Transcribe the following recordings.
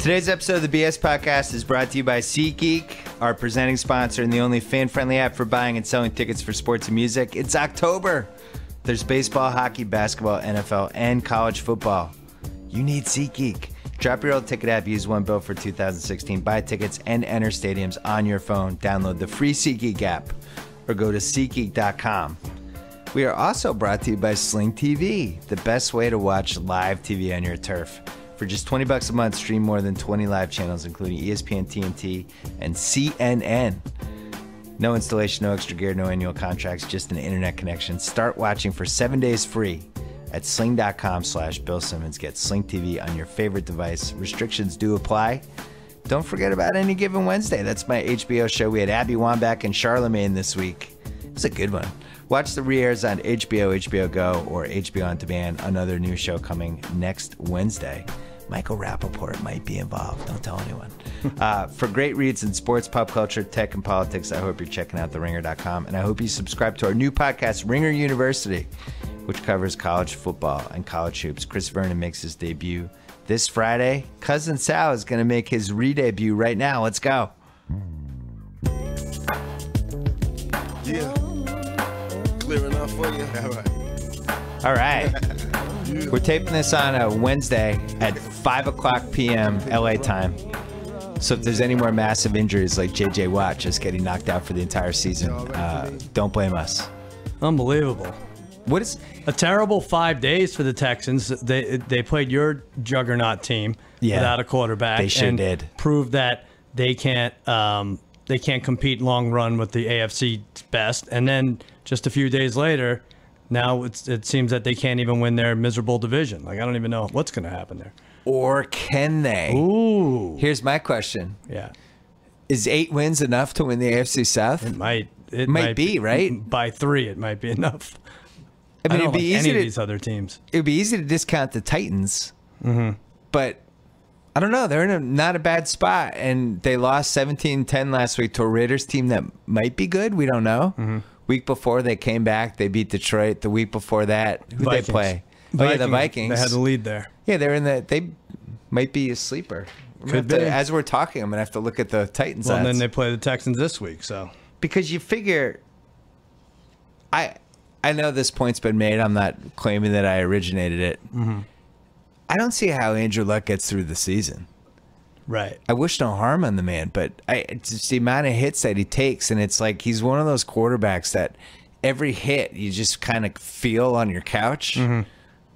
Today's episode of the BS Podcast is brought to you by SeatGeek, our presenting sponsor and the only fan-friendly app for buying and selling tickets for sports and music. It's October. There's baseball, hockey, basketball, NFL, and college football. You need SeatGeek. Drop your old ticket app, use one bill for 2016, buy tickets, and enter stadiums on your phone. Download the free SeatGeek app or go to SeatGeek.com. We are also brought to you by Sling TV, the best way to watch live TV on your turf. For just $20 a month, stream more than 20 live channels, including ESPN, TNT, and CNN. No installation, no extra gear, no annual contracts, just an internet connection. Start watching for 7 days free at sling.com/Bill Simmons. Get Sling TV on your favorite device. Restrictions do apply. Don't forget about Any Given Wednesday. That's my HBO show. We had Abby Wambach and Charlemagne this week. It was a good one. Watch the re-airs on HBO, HBO Go, or HBO On Demand. Another new show coming next Wednesday. Michael Rappaport might be involved. Don't tell anyone. For great reads in sports, pop culture, tech, and politics, I hope you're checking out TheRinger.com. And I hope you subscribe to our new podcast, Ringer University, which covers college football and college hoops. Chris Vernon makes his debut this Friday. Cousin Sal is going to make his re-debut right now. Let's go. Yeah. Clear enough for you? All right. We're taping this on a Wednesday at 5 o'clock p.m. LA time. So if there's any more massive injuries like J.J. Watt just getting knocked out for the entire season, don't blame us. Unbelievable. What is a terrible 5 days for the Texans? They played your juggernaut team without a quarterback. They sure and did. Proved that they can't compete long run with the AFC best. And then just a few days later, now it seems that they can't even win their miserable division. Like, I don't even know what's going to happen there. Or can they? Ooh. Here's my question. Yeah. Is 8 wins enough to win the AFC South? It might. It might be, right? By 3, it might be enough. I mean, it'd be easy any to of these other teams. It would be easy to discount the Titans, Mm-hmm. but I don't know. They're in not a bad spot, and they lost 17-10 last week to a Raiders team that might be good. We don't know. Mm-hmm. Week before they came back, they beat Detroit. The week before that, who Vikings. they play? The Vikings. They had the lead there. Yeah, they're in the. They might be a sleeper. Could be. As we're talking, I'm gonna have to look at the Titans. Well, odds. and then they play the Texans this week, so Because you figure, I know this point's been made. I'm not claiming that I originated it. Mm-hmm. I don't see how Andrew Luck gets through the season. right. I wish no harm on the man, but it's just the amount of hits that he takes, and it's like he's one of those quarterbacks that every hit you just kind of feel on your couch. Mm-hmm.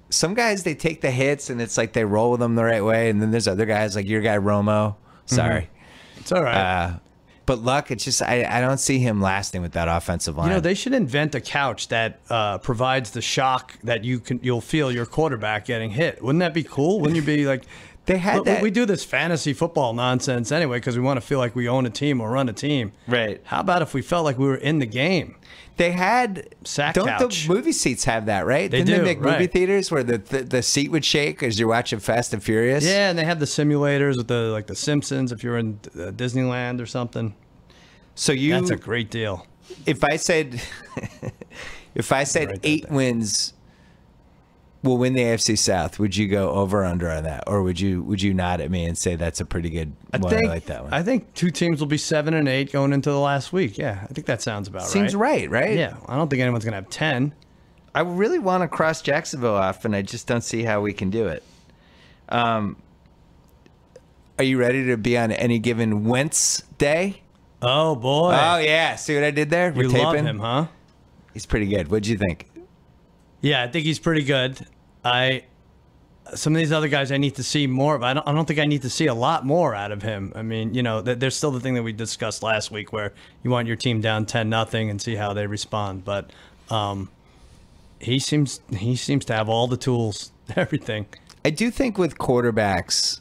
Some guys, they take the hits, and it's like they roll with them the right way, and then there's other guys like your guy Romo. Sorry. It's all right. But Luck, it's just I don't see him lasting with that offensive line. You know, they should invent a couch that provides the shock that you'll feel your quarterback getting hit. Wouldn't that be cool? Wouldn't you be like, they had that. We do this fantasy football nonsense anyway because we want to feel like we own a team or run a team. Right. How about if we felt like we were in the game? They had don't couch. the movie seats have that, right? They Didn't do, they make movie right. theaters where the seat would shake as you're watching Fast and Furious? Yeah, and they have the simulators with the Simpsons if you're in Disneyland or something. So That's a great deal. If I said Write 8 that down. wins will win the AFC South, would you go over or under on that, or would you nod at me and say that's a pretty good one? I like that one. I think 2 teams will be 7 and 8 going into the last week. Yeah, I think that sounds about Seems right? Yeah, I don't think anyone's gonna have 10. I really want to cross Jacksonville off, and I just don't see how we can do it. Are you ready to be on Any Given Wentz day? Oh boy! Oh yeah, see what I did there? We're You taping. love him, huh? He's pretty good. What'd you think? Yeah, I think he's pretty good. Some of these other guys I need to see more of. I don't think I need to see a lot more out of him. I mean, you know, there's still the thing that we discussed last week where you want your team down 10-0 and see how they respond. But he seems to have all the tools, everything. I do think with quarterbacks,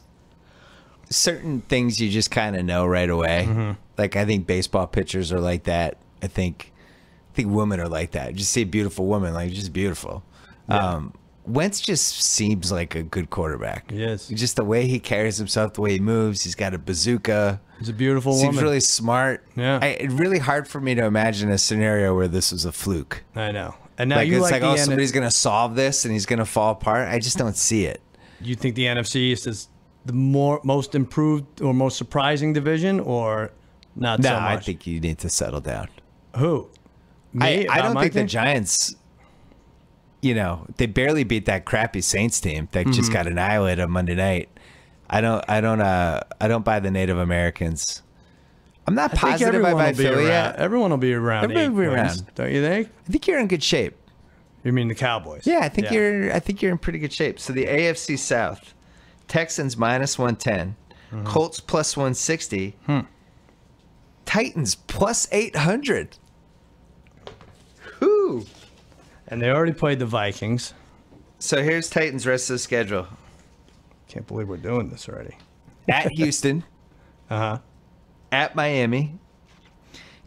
certain things you just kind of know right away. Mm-hmm. Like I think baseball pitchers are like that. I think women are like that. Just see a beautiful woman, like just beautiful. Yeah. Wentz just seems like a good quarterback. He is. Just the way he carries himself, the way he moves. He's got a bazooka. He's a beautiful Seems woman. really smart. Yeah. It's really hard for me to imagine a scenario where this was a fluke. I know. And now Like you it's like like, the somebody's going to solve this and he's going to fall apart. I just don't see it. You think the NFC East is the most improved or most surprising division, or not No, so much? I think you need to settle down. Who? Me? I About don't my think the team? Giants, they barely beat that crappy Saints team that just got annihilated on Monday night. I don't buy the Native Americans. I'm not I think positive I everyone buy will be Philly around. yet. Everyone will be around. Everybody 8 will be wins, around. don't you think? I think you're in good shape. You mean the Cowboys? Yeah, I think you're in pretty good shape. So the AFC South, Texans minus 110, Colts plus 160, Titans plus 800. Whoo! And they already played the Vikings. So here's Titans' rest of the schedule. Can't believe we're doing this already. At Houston, at Miami,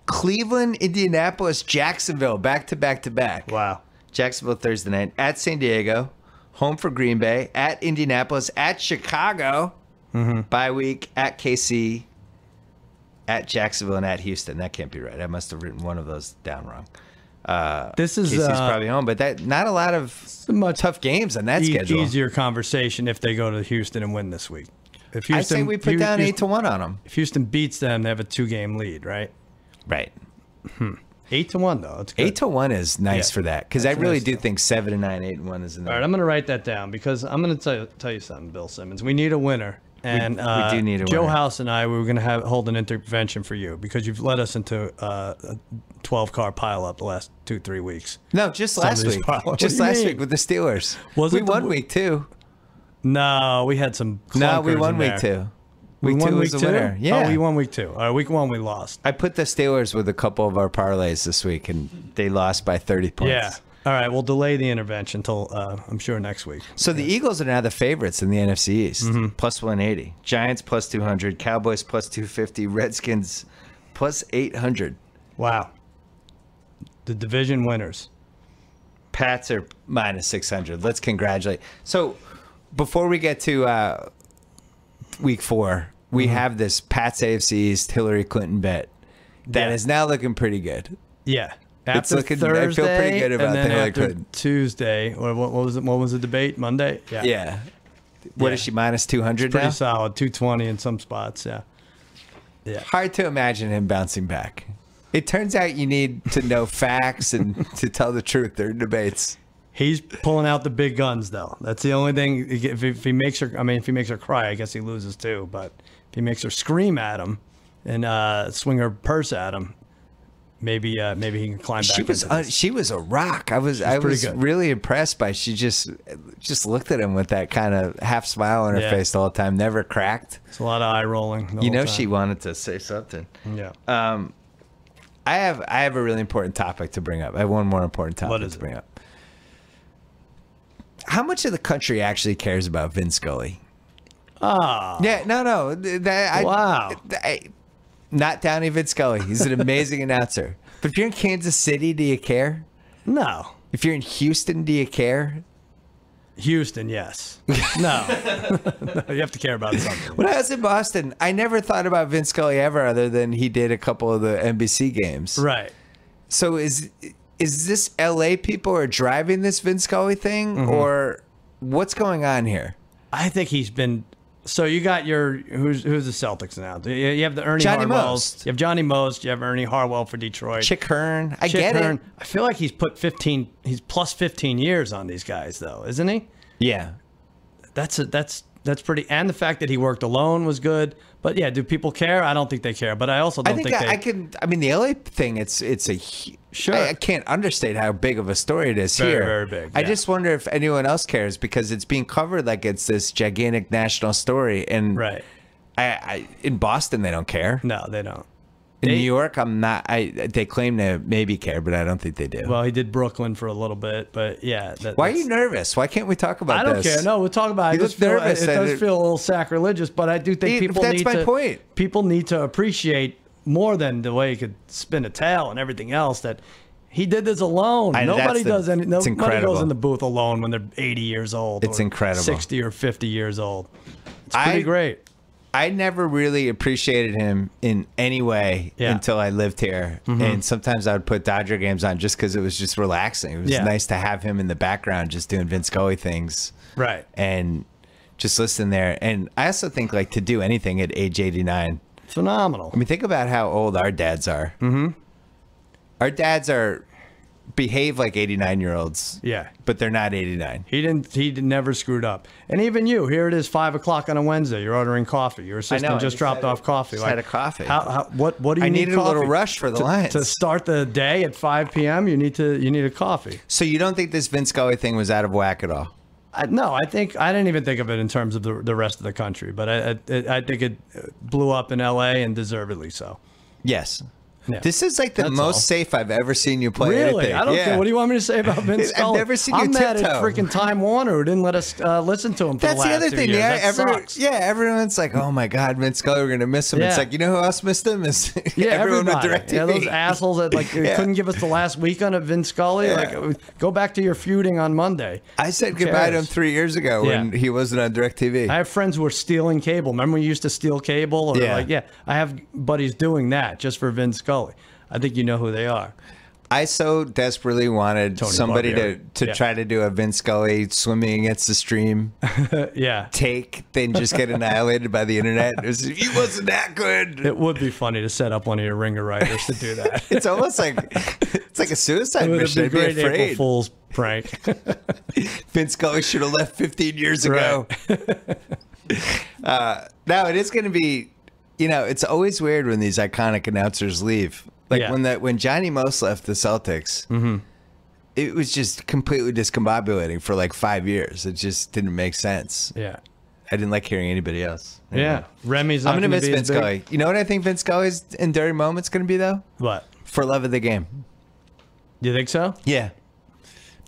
Cleveland, Indianapolis, Jacksonville, back to back to back. Wow. Jacksonville Thursday night, at San Diego, home for Green Bay, at Indianapolis, at Chicago, bye week, at KC, at Jacksonville, and at Houston. That can't be right. I must have written one of those down wrong. This is KC's probably home, but that not a lot of much tough games on that schedule. easier conversation if they go to Houston and win this week. If I say we put down 8-1 on them. If Houston beats them, they have a 2-game lead, right? Right. 8-1 though. It's good. 8-1 is nice Yeah. for that because I That's really nice, do though. think 7-9, 8-1 is enough. All right, I'm going to write that down because I'm going to tell you something, Bill Simmons. We need a winner. And we do need a Joe winner. House and I, we were going to hold an intervention for you because you've led us into a 12-car pileup the last 2-3 weeks. No, just Some of last these week. problems. What Just do you last mean? week with the Steelers. Was we it the won w- week 2. No, we had some No, we clunkers won in week there. 2. We Week won 2 week was the 2? winner. Yeah. Oh, we won week 2. All right, week 1 we lost. I put the Steelers with a couple of our parlays this week, and they lost by 30 points. Yeah. All right, we'll delay the intervention until I'm sure next week. So the Eagles are now the favorites in the NFC East, plus 180. Giants plus 200. Cowboys plus 250. Redskins plus 800. Wow. The division winners. Pats are minus 600. Let's congratulate. So before we get to week 4, we have this Pats AFC East Hillary Clinton bet that Yeah. is now looking pretty good. Yeah. It's After looking- I Thursday, feel pretty good about and then Hillary after Clinton. Tuesday, or what was it? What was the debate? Monday? Yeah. Yeah. What Yeah. is she, minus 200 Pretty now? solid. 220 in some spots. Yeah. Yeah. Hard to imagine him bouncing back. It turns out you need to know facts and to tell the truth during debates. He's pulling out the big guns, though. That's the only thing. If he makes her, if he makes her cry, I guess he loses too. But if he makes her scream at him and swing her purse at him, maybe he can climb back. She was a rock. I was pretty good. really impressed by. She just looked at him with that kind of half smile on her Yeah. face the whole time. Never cracked. It's a lot of eye rolling. the You whole know time. she wanted to say something. Yeah. I have a really important topic to bring up. I have one more important topic What is to it? bring up. How much of the country actually cares about Vin Scully? Ah. Yeah, no. Wow. Not downing Vin Scully. He's an amazing announcer. But if you're in Kansas City, do you care? No. If you're in Houston, do you care? Houston, yes. No. No, you have to care about something. When I was in Boston, I never thought about Vin Scully ever other than he did a couple of the NBC games. Right. So is this LA people are driving this Vin Scully thing or what's going on here? I think he's been. So you got who's the Celtics now? You have the Ernie Johnny Harwells. Most. You have Johnny Most. You have Ernie Harwell for Detroit. Chick Hearn. I Chick get Hearn. it. I feel like he's put 15. He's plus 15 years on these guys, though, isn't he? Yeah. That's pretty. And the fact that he worked alone was good. But yeah, do people care? I don't think they care. But I also don't think they. The LA thing, it's Sure. I can't understate how big of a story it is Very, here. very big, I yeah. just wonder if anyone else cares because it's being covered like it's this gigantic national story. And Right. in Boston, they don't care. No, they don't. In New York, I'm not. They claim to maybe care, but I don't think they do. Well, he did Brooklyn for a little bit, but yeah. Why are you nervous? Why can't we talk about I don't this? care. No, we'll talk about it. You I just look feel, nervous it that does it- feel a little sacrilegious, but I do think people That's need my to. point. People need to appreciate more than the way he could spin a towel and everything else that he did this alone. Nobody does any. Nobody incredible. goes in the booth alone when they're 80 years old. It's or incredible. 60 or 50 years old. It's pretty great. I never really appreciated him in any way Yeah. until I lived here. And sometimes I would put Dodger games on just because it was just relaxing. It was Yeah. nice to have him in the background just doing Vince Scully things. Right. And just listen there. And I also think like to do anything at age 89. Phenomenal. I mean, think about how old our dads are. Mm-hmm. Our dads behave like 89-year-olds. Yeah. But they're not 89. He never screwed up. And even you, here it is 5 o'clock on a Wednesday. You're ordering coffee. Your assistant just dropped off coffee. Just had a coffee. What do you I need needed a little rush for the Lions. To start the day at 5 p.m., you need a coffee. So you don't think this Vince Scully thing was out of whack at all? No, I didn't even think of it in terms of the rest of the country, but I think it blew up in L.A. and deservedly so. Yes. Yeah. This is like the most safe I've ever seen you play. Really? Anything. I don't care. What do you want me to say about Vince Scully? I've never seen you I'm mad tiptoe. at freaking Time Warner who didn't let us listen to him for That's the last the other 2 thing. years. Yeah, That sucks. everyone's like, "Oh my God, Vince Scully, we're gonna miss him." Yeah. It's like, you know who else missed him? Is everyone with everybody. DirecTV. Yeah, those assholes that couldn't give us the last weekend of Vince Scully. Yeah. Like, go back to your feuding on Monday. I said goodbye to him 3 years ago when he wasn't on DirecTV. I have friends who are stealing cable. Remember when you used to steal cable? I have buddies doing that just for Vince Scully. I think you know who they are. I so desperately wanted Tony somebody Barbieri. to try to do a Vince Scully swimming against the stream take, then just get annihilated by the internet. He wasn't that good. It would be funny to set up one of your ringer writers to do that. It's almost like a suicide mission. I'd be great April afraid. Fool's prank. Vince Scully should have left 15 years ago. Now it is going to be, it's always weird when these iconic announcers leave. Like when Johnny Most left the Celtics, it was just completely discombobulating for like 5 years. It just didn't make sense. Yeah. I didn't like hearing anybody else. Yeah. Remy's not I'm going to miss be Vince as big. Scully. You know what I think Vince Scully's enduring moment's going to be, though? What? For love of the game. You think so? Yeah.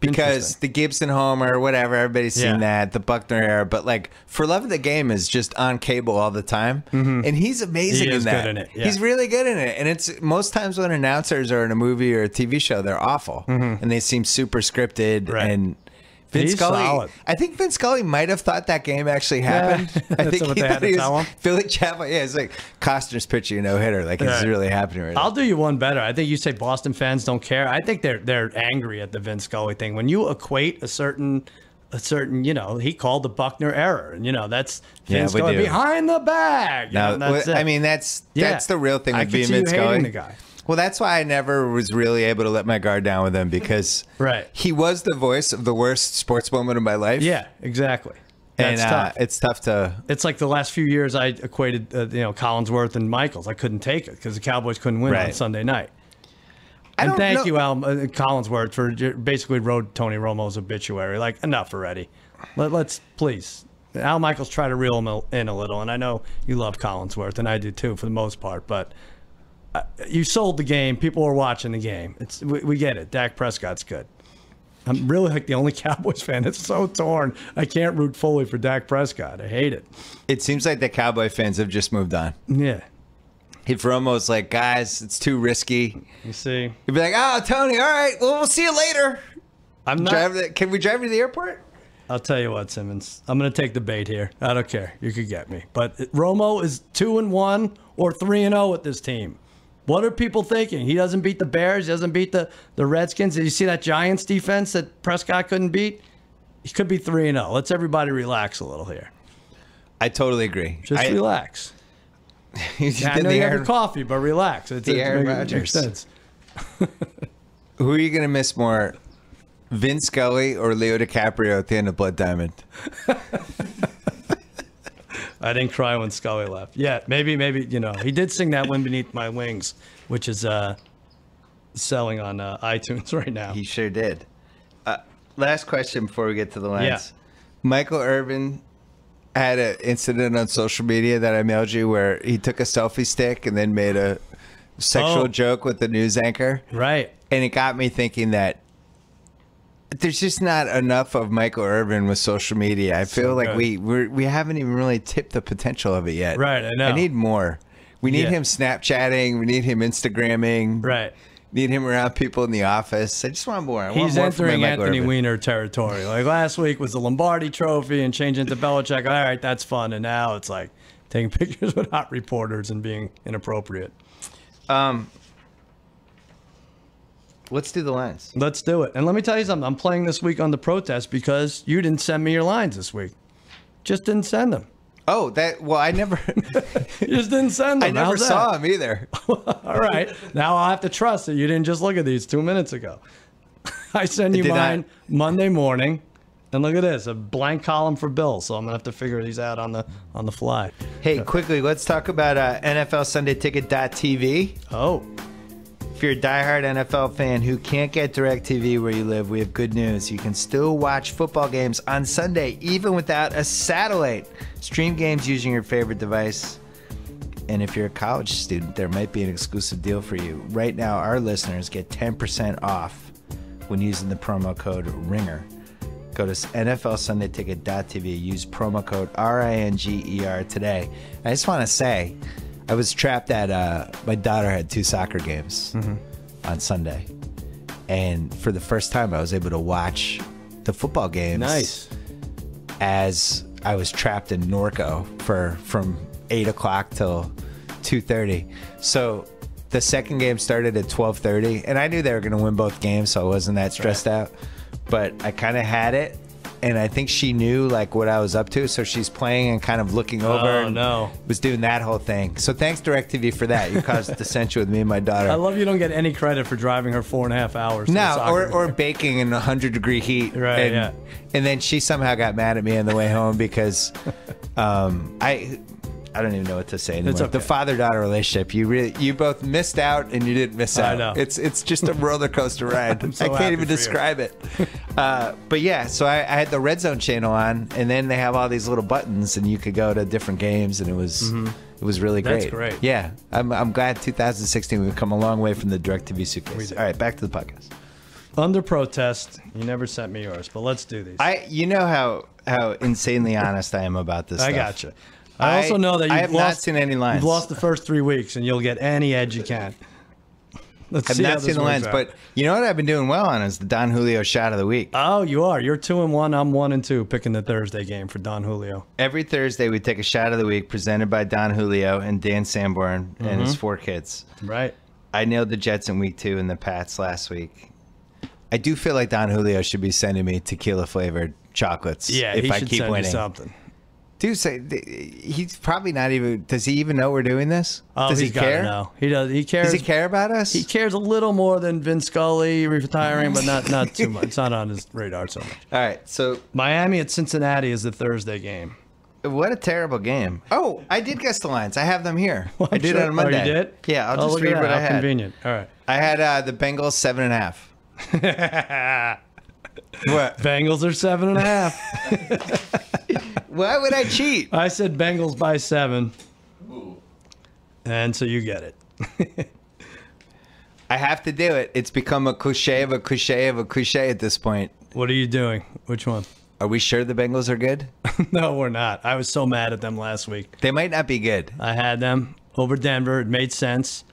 Because the Gibson homer, whatever, everybody's seen that, the Buckner era, but like For Love of the Game is just on cable all the time, and he's amazing He is in that. good in it, yeah. He's really good in it, and it's most times when announcers are in a movie or a TV show, they're awful, and they seem super scripted. Right. And Vince He's Scully, solid. I think Vince Scully might have thought that game actually happened. I That's think what he they had thought to he tell was him? Philly Chapman. Yeah, it's like Costner's pitching a no hitter. Like it's really happening right now. I'll do you one better. I think you say Boston fans don't care. I think they're angry at the Vince Scully thing. When you equate a certain, he called the Buckner error, and that's Vince Scully behind the bag. No, that's it. I mean that's the real thing I with could being see you Vince hating Scully. the guy. Well, that's why I never was really able to let my guard down with him because he was the voice of the worst sports moment of my life. Yeah, exactly. And That's tough. It's tough to. It's like the last few years I equated, Collinsworth and Michaels. I couldn't take it because the Cowboys couldn't win on Sunday night. And thank you, Al Collinsworth, for basically wrote Tony Romo's obituary. Like, enough already. Let's please. Al Michaels try to reel him in a little, and I know you love Collinsworth, and I do too for the most part, but. You sold the game. People are watching the game. We get it. Dak Prescott's good. I'm really like the only Cowboys fan that's so torn. I can't root fully for Dak Prescott. I hate it. It seems like the Cowboy fans have just moved on. Yeah. If Romo's like, guys, it's too risky. You see. He'd be like, oh, Tony, all right, well, we'll see you later. I'm not. Can we drive you to the airport? I'll tell you what, Simmons. I'm going to take the bait here. I don't care. You could get me. But Romo is 2-1 or 3-0 with this team. What are people thinking? He doesn't beat the Bears. He doesn't beat the Redskins. Did you see that Giants defense that Prescott couldn't beat? He could be 3-0. Let's everybody relax a little here. I totally agree. Just relax. I know you have your coffee, but relax. It's Aaron Rodgers. Sense. Who are you going to miss more, Vince Scully or Leo DiCaprio at the end of Blood Diamond? I didn't cry when Scully left. Yeah, maybe, he did sing that Wind Beneath My Wings, which is selling on iTunes right now. He sure did. Last question before we get to the lines. Yeah. Michael Irvin had an incident on social media that I mailed you where he took a selfie stick and then made a sexual joke with the news anchor. Right. And it got me thinking that there's just not enough of Michael Irvin with social media. I feel like we haven't even really tipped the potential of it yet. Right, I know. I need more. We need him Snapchatting. We need him Instagramming. Right. Need him around people in the office. I just want more. He's want more from entering Michael Anthony Irvin. Weiner territory. Like last week was the Lombardi Trophy and changing to Belichick. All right, that's fun. And now it's like taking pictures with hot reporters and being inappropriate. Let's do the lines. Let's do it. And let me tell you something. I'm playing this week on the protest because you didn't send me your lines this week. Just didn't send them. Oh, I never. You just didn't send them. I never saw him either. All right. Now I'll have to trust that you didn't just look at these 2 minutes ago. I send you mine Monday morning. And look at this, a blank column for Bill. So I'm going to have to figure these out on the fly. Hey, quickly, let's talk about NFL Sunday Ticket.tv. Oh. If you're a diehard NFL fan who can't get DirecTV where you live, we have good news. You can still watch football games on Sunday, even without a satellite. Stream games using your favorite device. And if you're a college student, there might be an exclusive deal for you. Right now, our listeners get 10% off when using the promo code RINGER. Go to NFLSundayTicket.tv. Use promo code RINGER today. I just want to say, I was trapped at, my daughter had 2 soccer games on Sunday. And for the first time, I was able to watch the football games. Nice. As I was trapped in Norco from 8 o'clock till 2:30. So the second game started at 12:30. And I knew they were going to win both games, so I wasn't that stressed out. But I kind of had it. And I think she knew like what I was up to, so she's playing and kind of looking over. Oh, and no. was doing that whole thing. So thanks DirecTV for that. You caused dissension with me and my daughter. I love you don't get any credit for driving her 4.5 hours. To the No, soccer or game. baking in 100-degree heat. Right, and, yeah. And then she somehow got mad at me on the way home because I don't even know what to say anymore. It's okay. The father-daughter relationship, you both missed out and you didn't miss out. I know. It's just a roller coaster ride. So I can't happy even for you. describe it. But yeah, so I had the Red Zone channel on, and then they have all these little buttons, and you could go to different games, and it was really great. That's great. Yeah, I'm glad 2016 we've come a long way from the DirecTV suitcase. All right, back to the podcast. Under protest, you never sent me yours, but let's do these. You know how insanely honest I am about this. I stuff. gotcha. I also know that I you've have not lost, seen any lines. You've lost the first 3 weeks, and you'll get any edge you can. Let's I've see how not this seen the works lines, out. but you know what I've been doing well on is the Don Julio shot of the week. Oh, you are. You're 2-1. I'm 1-2. Picking the Thursday game for Don Julio. Every Thursday we take a shot of the week presented by Don Julio and Dan Sanborn and his 4 kids. Right. I nailed the Jets in week 2 and the Pats last week. I do feel like Don Julio should be sending me tequila flavored chocolates. Yeah, if he I should keep send winning. you something. Dude, he's probably not even. Does he even know we're doing this? Oh, does he he's gotta care? know. He does. He cares. Does he care about us? He cares a little more than Vince Scully retiring, but not too much. It's not on his radar so much. All right, so Miami at Cincinnati is the Thursday game. what a terrible game. Oh, I did guess the lines. I have them here. Well, I did it on Monday. Oh, you did? Yeah, I'll just look read at what that. I How had. Convenient. All right. I had the Bengals 7.5. What? Bengals are 7.5. Why would I cheat? I said Bengals by 7. And so you get it. I have to do it. It's become a cliche of a cliche of a cliche at this point. What are you doing? Which one? Are we sure the Bengals are good? No, we're not. I was so mad at them last week. They might not be good. I had them over Denver. It made sense.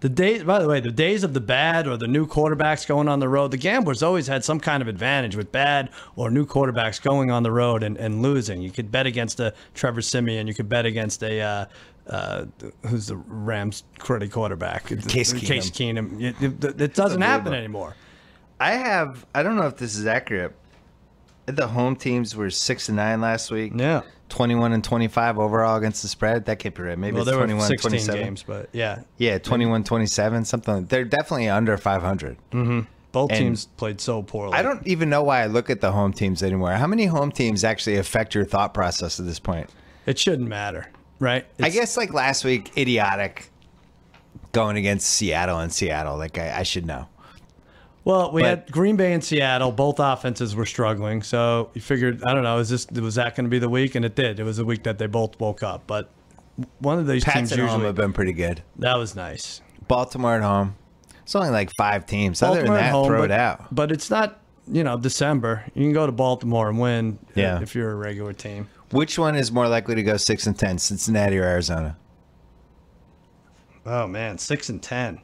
The days, by the way, the days of the bad or the new quarterbacks going on the road, the gamblers always had some kind of advantage with bad or new quarterbacks going on the road and losing. You could bet against a Trevor Siemian. You could bet against a who's the Rams quarterback? Case Keenum. Case Keenum. It doesn't happen anymore. I don't know if this is accurate. The home teams were 6-9 last week. Yeah. 21-25 overall against the spread. That can't be right. Maybe Well, it's there were 21-27. 16 games, but yeah. Yeah, 21-27, something. They're definitely under 500. Both And teams played so poorly. I don't even know why I look at the home teams anymore. How many home teams actually affect your thought process at this point? It shouldn't matter, right? I guess like last week, idiotic going against Seattle and Seattle. Like I should know. Well, we had Green Bay and Seattle. Both offenses were struggling. So you figured, I don't know, was that going to be the week? And it did. It was the week that they both woke up. But one of these Pats teams at home usually, have been pretty good. that was nice. Baltimore at home. It's only like 5 teams. Other than Baltimore at that, home, throw but, it out. But it's not, December. You can go to Baltimore and win Yeah. if you're a regular team. Which one is more likely to go 6-10, Cincinnati or Arizona? Oh, man, 6-10.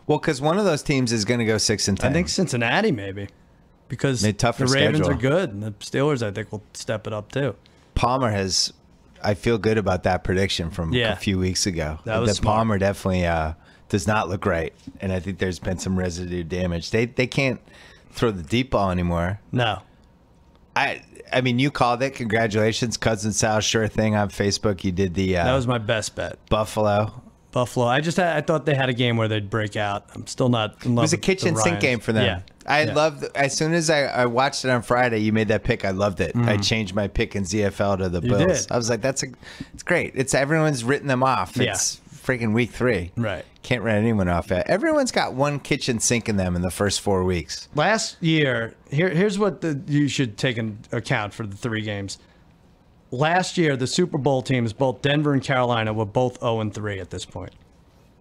Well, because one of those teams is going to go 6-10. I think Cincinnati maybe. Because Made tougher the Ravens schedule. are good, and the Steelers, I think, will step it up too. Palmer has. I feel good about that prediction from Yeah. a few weeks ago. That was smart. Palmer definitely does not look right, and I think there's been some residue damage. They can't throw the deep ball anymore. No. I mean, you called it. Congratulations, Cousin Sal. Sure thing on Facebook. You did the That was my best bet. Buffalo. I thought they had a game where they'd break out. I'm still not in love. It was a with kitchen the sink Ryans. game for them. Yeah. I loved. As soon as I watched it on Friday, you made that pick. I loved it. I changed my pick in ZFL to the Bills. did. I was like, it's great. It's everyone's written them off. It's freaking week 3. Right. Can't write anyone off yet. Everyone's got one kitchen sink in them in the first 4 weeks. Last year, here's what you should take into account for the 3 games. Last year, the Super Bowl teams, both Denver and Carolina, were both 0-3 at this point.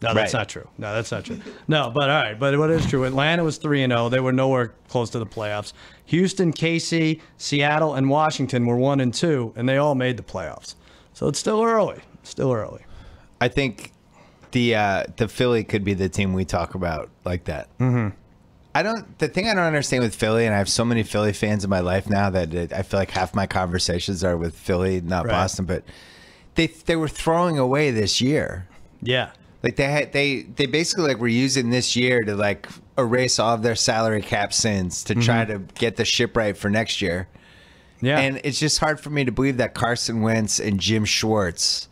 No, that's not true. No, that's not true. No, but all right. But what is true? Atlanta was 3-0. They were nowhere close to the playoffs. Houston, KC, Seattle, and Washington were 1-2, and they all made the playoffs. So it's still early. Still early. I think the Philly could be the team we talk about like that. Mm-hmm. The thing I don't understand with Philly, and I have so many Philly fans in my life now that I feel like half my conversations are with Philly, not Boston, but they were throwing away this year. Yeah. Like they basically were using this year to erase all of their salary cap sins to try to get the ship right for next year. Yeah. And it's just hard for me to believe that Carson Wentz and Jim Schwartz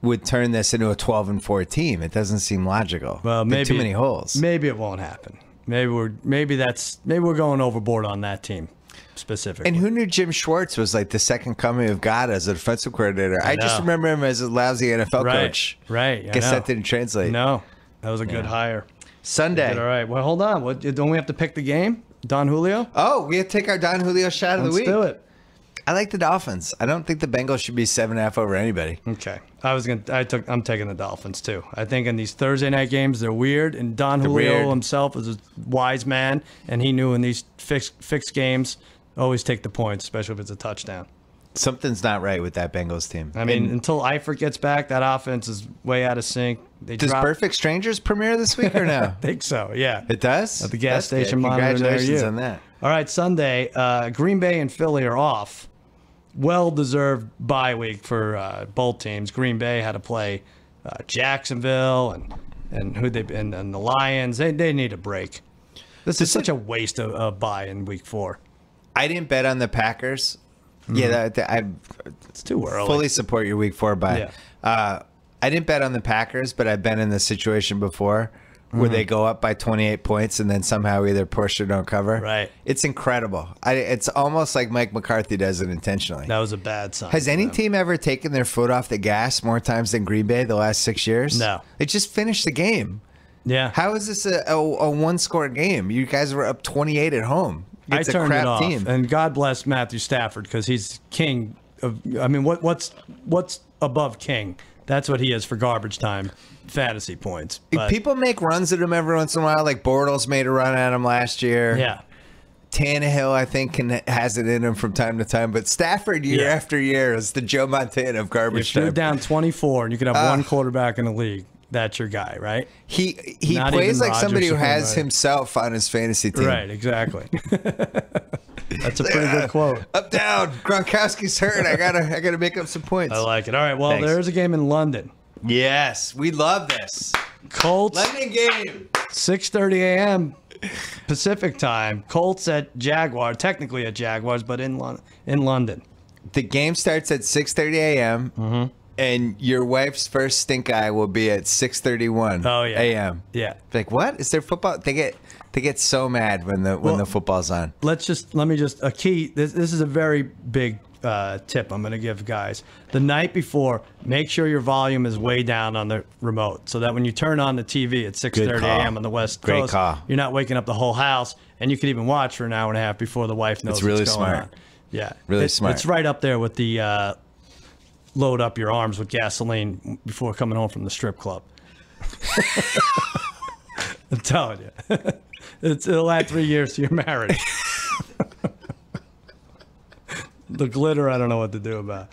would turn this into a 12-4 team. It doesn't seem logical. Well, maybe too many holes. Maybe it won't happen. Maybe we're going overboard on that team specifically. And who knew Jim Schwartz was like the second coming of God as a defensive coordinator? I just remember him as a lousy NFL coach. Right. I guess that didn't translate. No, that was a good hire. Sunday. All right. Well, hold on. Don't we have to pick the game? Don Julio? Oh, we have to take our Don Julio shot of the week. Let's do it. I like the Dolphins. I don't think the Bengals should be 7.5 over anybody. Okay. I'm taking the Dolphins too. I think in these Thursday night games they're weird, and Don Julio himself is a wise man, and he knew in these fixed games always take the points, especially if it's a touchdown. Something's not right with that Bengals team. I mean, until Eifert gets back, that offense is way out of sync. Does Perfect Strangers premiere this week or no? I think so, yeah. It does? At the gas station monitor. Congratulations on that. All right, Sunday, Green Bay and Philly are off. Well-deserved bye week for both teams. Green Bay had to play Jacksonville and the Lions. They need a break. This is such a waste of a bye in week 4. I didn't bet on the Packers. Yeah, it's too early. Fully support your week 4 bye. Yeah. I didn't bet on the Packers, but I've been in this situation before where they go up by 28 points and then somehow either push or don't cover. Right. It's incredible. It's almost like Mike McCarthy does it intentionally. That was a bad sign. Has any team ever taken their foot off the gas more times than Green Bay the last 6 years? No. They just finished the game. Yeah. How is this a one-score game? You guys were up 28 at home. It's I turned a crap it off, team. and God bless Matthew Stafford because he's king of. I mean, what's above king? That's what he is for garbage time fantasy points. But, people make runs at him every once in a while. Like Bortles made a run at him last year. Yeah. Tannehill, I think, has it in him from time to time. But Stafford, year after year, is the Joe Montana of garbage if time. you're down 24 and you can have one quarterback in the league, that's your guy, right? He Not plays even like somebody who Rodgers, has right. himself on his fantasy team. Right, exactly. That's a pretty good quote. Up, down. Gronkowski's hurt. I gotta make up some points. I like it. All right, well, Thanks. there's a game in London. Yes, we love this. Colts, London game. 6:30 a.m. Pacific time. Colts at Jaguar, technically at Jaguars, but in London. The game starts at 6:30 a.m. And your wife's first stink eye will be at 6:31 a.m. Yeah. Like, what? Is there football? They get so mad when the football's on. Let me just a key. This is a very big tip I'm going to give guys. The night before, make sure your volume is way down on the remote so that when you turn on the TV at 6:30 a.m. on the West Great Coast, call. you're not waking up the whole house, and you can even watch for an hour and a half before the wife knows It's really what's going smart. on. Yeah, Really smart. It's right up there with the load up your arms with gasoline before coming home from the strip club. I'm telling you. It'll add 3 years to your marriage. The glitter, I don't know what to do about.